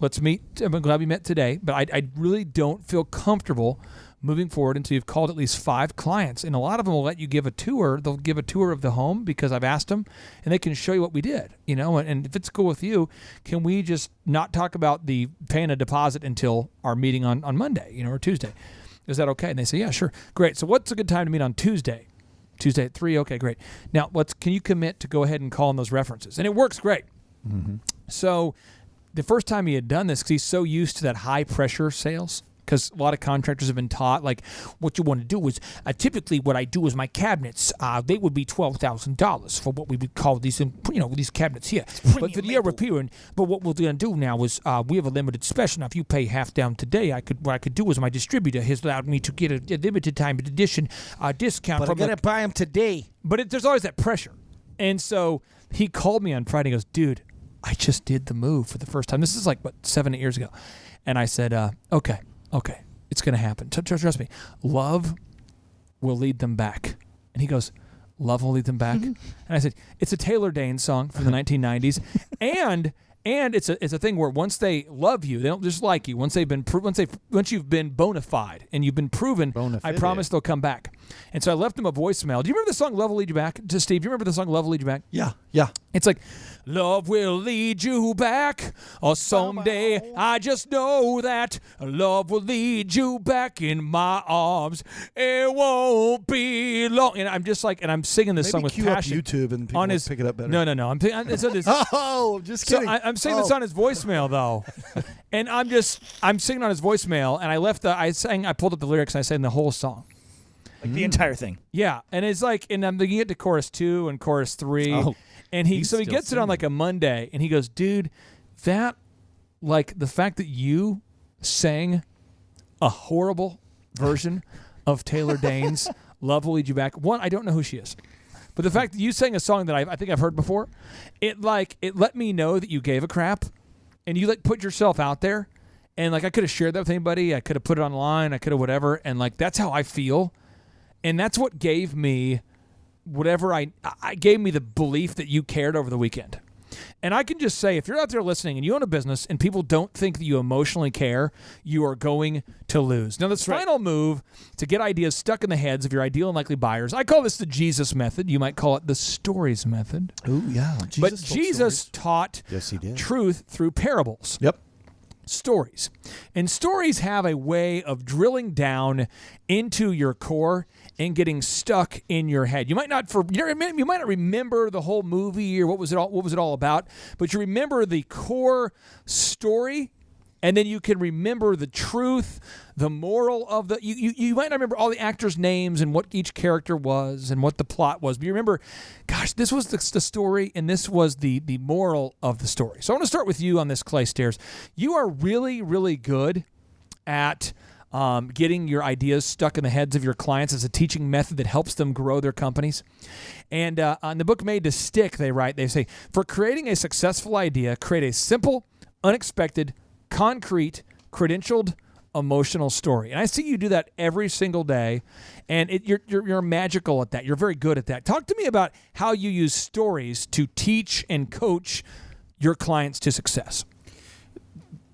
Let's meet. I'm glad we met today, but I really don't feel comfortable moving forward until you've called at least 5 clients. And a lot of them will let you give a tour. They'll give a tour of the home because I've asked them, and they can show you what we did. And if it's cool with you, can we just not talk about the paying a deposit until our meeting on Monday, or Tuesday? Is that okay? And they say, yeah, sure. Great. So what's a good time to meet on Tuesday? Tuesday at 3. Okay, great. Now, can you commit to go ahead and call in those references? And it works great. Mm-hmm. So the first time he had done this, because he's so used to that high pressure sales, because a lot of contractors have been taught, like, what you want to do is, typically what I do is my cabinets, they would be $12,000 for what we would call these, these cabinets here. But for the repair, but what we're going to do now is we have a limited special. Now, if you pay half down today, what I could do is my distributor has allowed me to get a limited time edition discount. But I'm going to buy them today. But there's always that pressure. And so he called me on Friday and goes, dude, I just did the move for the first time. This is like, 7-8 years ago. And I said, okay, it's going to happen. Trust me. Love will lead them back. And he goes, love will lead them back? And I said, it's a Taylor Dayne song from the 1990s. And it's a thing where once they love you, they don't just like you. Once you've been bona fide and you've been proven, I promise they'll come back. And so I left them a voicemail. Do you remember the song "Love Will Lead You Back"? Steve, do you remember the song "Love Will Lead You Back"? Yeah. It's like, love will lead you back, or someday I just know that love will lead you back in my arms. It won't be long. And I'm just like, and I'm singing this song with cue passion. Up YouTube and people will pick it up better. No. I'm just kidding. So I'm singing this on his voicemail though, and I'm singing on his voicemail, and I pulled up the lyrics and I sang the whole song. Like the entire thing. Yeah, and it's like, and I'm beginning to get to chorus 2 and chorus 3. Oh, and he gets it on like a Monday, and he goes, dude, that, like, the fact that you sang a horrible version of Taylor Dayne's "Love Will Lead You Back." One, I don't know who she is, but the fact that you sang a song that I think I've heard before, it let me know that you gave a crap, and you like put yourself out there, and like I could have shared that with anybody, I could have put it online, I could have whatever, and like that's how I feel. And that's what gave me whatever I gave me the belief that you cared over the weekend. And I can just say, if you're out there listening and you own a business and people don't think that you emotionally care, you are going to lose. Now, this final move to get ideas stuck in the heads of your ideal and likely buyers, I call this the Jesus method. You might call it the stories method. Oh, yeah. Jesus taught truth through parables. Yep. Stories. And stories have a way of drilling down into your core and getting stuck in your head. You might not remember the whole movie or what was it all about, but you remember the core story, and then you can remember the truth, the moral of the you might not remember all the actors' names and what each character was and what the plot was, but you remember, gosh, this was the story and this was the moral of the story. So I want to start with you on this, Clay Stairs. You are really, really good at getting your ideas stuck in the heads of your clients as a teaching method that helps them grow their companies. And on the book Made to Stick, they say, for creating a successful idea, create a simple, unexpected, concrete, credentialed, emotional story. And I see you do that every single day, and you're magical at that.'re very good at that. Talk to me about how you use stories to teach and coach your clients to success.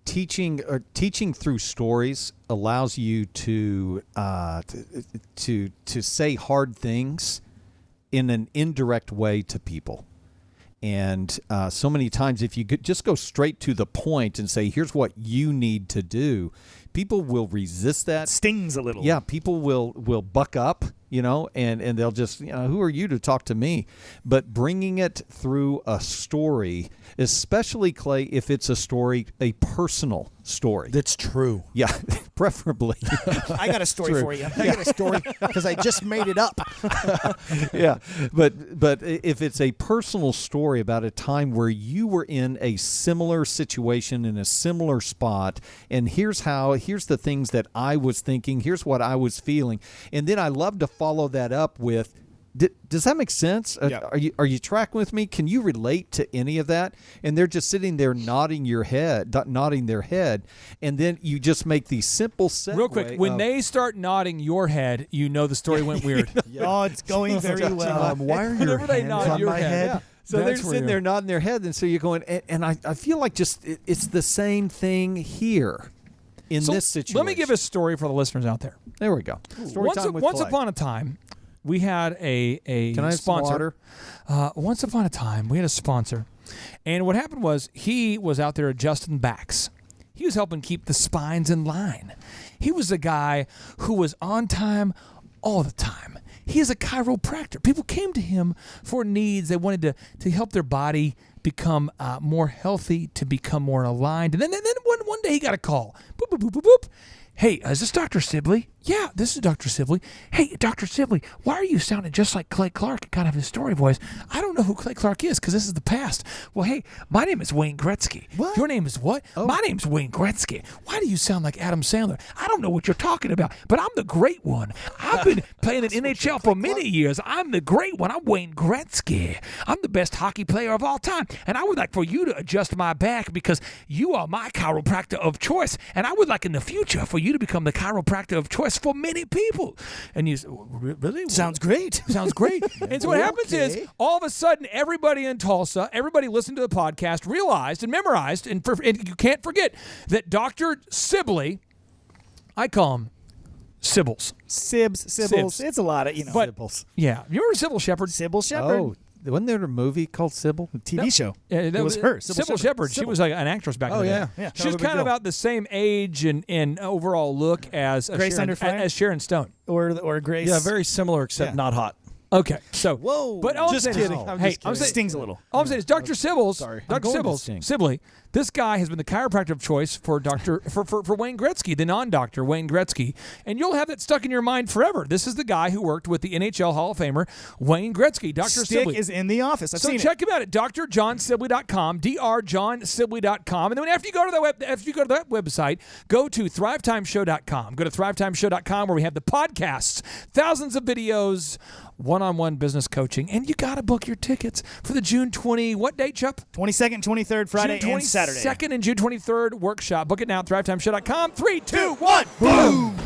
Teaching through stories allows you to say hard things in an indirect way to people. And so many times, if you could just go straight to the point and say, here's what you need to do, people will resist that. It stings a little. Yeah, people will buck up, and they'll just, who are you to talk to me? But bringing it through a story, especially, Clay, if it's a personal story. That's true. Yeah, preferably. I got a story for you. I got a story because I just made it up. Yeah, but if it's a personal story about a time where you were in a similar situation in a similar spot, and here's the things that I was thinking, here's what I was feeling, and then I love to follow that up with, does that make sense? Yeah. Are you tracking with me? Can you relate to any of that? And they're just sitting there nodding their head, and then you just make these simple segue. Real quick, when they start nodding your head, you know the story went weird. Oh, it's going very well. Why are your hands on my head? Yeah. So they're sitting there nodding their head, and so you're going, and I feel like it's the same thing here in this situation. Let me give a story for the listeners out there. There we go. Story time with once Clay. upon a time, we had a Can I have some sponsor. water? Once upon a time, we had a sponsor, and what happened was he was out there adjusting backs. He was helping keep the spines in line. He was a guy who was on time all the time. He is a chiropractor. People came to him for needs. They wanted to help their body become more healthy, to become more aligned. And then one day he got a call. Boop, boop, boop, boop, boop. Hey, is this Dr. Sibley? Yeah, this is Dr. Sibley. Hey, Dr. Sibley, why are you sounding just like Clay Clark, kind of his story voice? I don't know who Clay Clark is because this is the past. Well, hey, my name is Wayne Gretzky. What? Your name is what? Oh. My name's Wayne Gretzky. Why do you sound like Adam Sandler? I don't know what you're talking about, but I'm the great one. I've been playing in NHL for many years. I'm the great one. I'm Wayne Gretzky. I'm the best hockey player of all time, and I would like for you to adjust my back because you are my chiropractor of choice, and I would like in the future for you to become the chiropractor of choice for many people. And you say, really? Sounds great. Sounds great. And so what happens is, all of a sudden, everybody in Tulsa, everybody listening to the podcast, realized and memorized, and you can't forget that Dr. Sibley, I call him Sibbles. Sibbles. It's a lot of, But, Sibbles. yeah. You remember Sybil Shepherd? Sybil Shepherd. Oh, wasn't there a movie called Sybil? TV show. Yeah, it was her. Sybil Shepherd. She was like an actress back in the day. Yeah. She was kind of about the same age and overall look as Grace Under Fire? as Sharon Stone. Or Grace. Yeah, very similar, except not hot. Okay, so Whoa. but all Just I'm saying kidding. Is, I'm hey, just I'm kidding. saying, Stings a little. all I'm saying is Dr. Sibbles, Sorry. Dr. going to Sibbles, sting. Sibley. This guy has been the chiropractor of choice for for Wayne Gretzky, the non-doctor Wayne Gretzky, and you'll have that stuck in your mind forever. This is the guy who worked with the NHL Hall of Famer Wayne Gretzky. Dr. Stick Sibley is in the office. I've So seen check him out at drjohnsibley.com, drjohnsibley.com, and then after you go to that website, go to thrivetimeshow.com. Go to thrivetimeshow.com where we have the podcasts, thousands of videos, one-on-one business coaching, and you got to book your tickets for the June 20. What date, Chup? 22nd, 23rd, Friday, June and Saturday. 22nd and June 23rd workshop. Book it now at thrivetimeshow.com. 3, 2, 1, boom!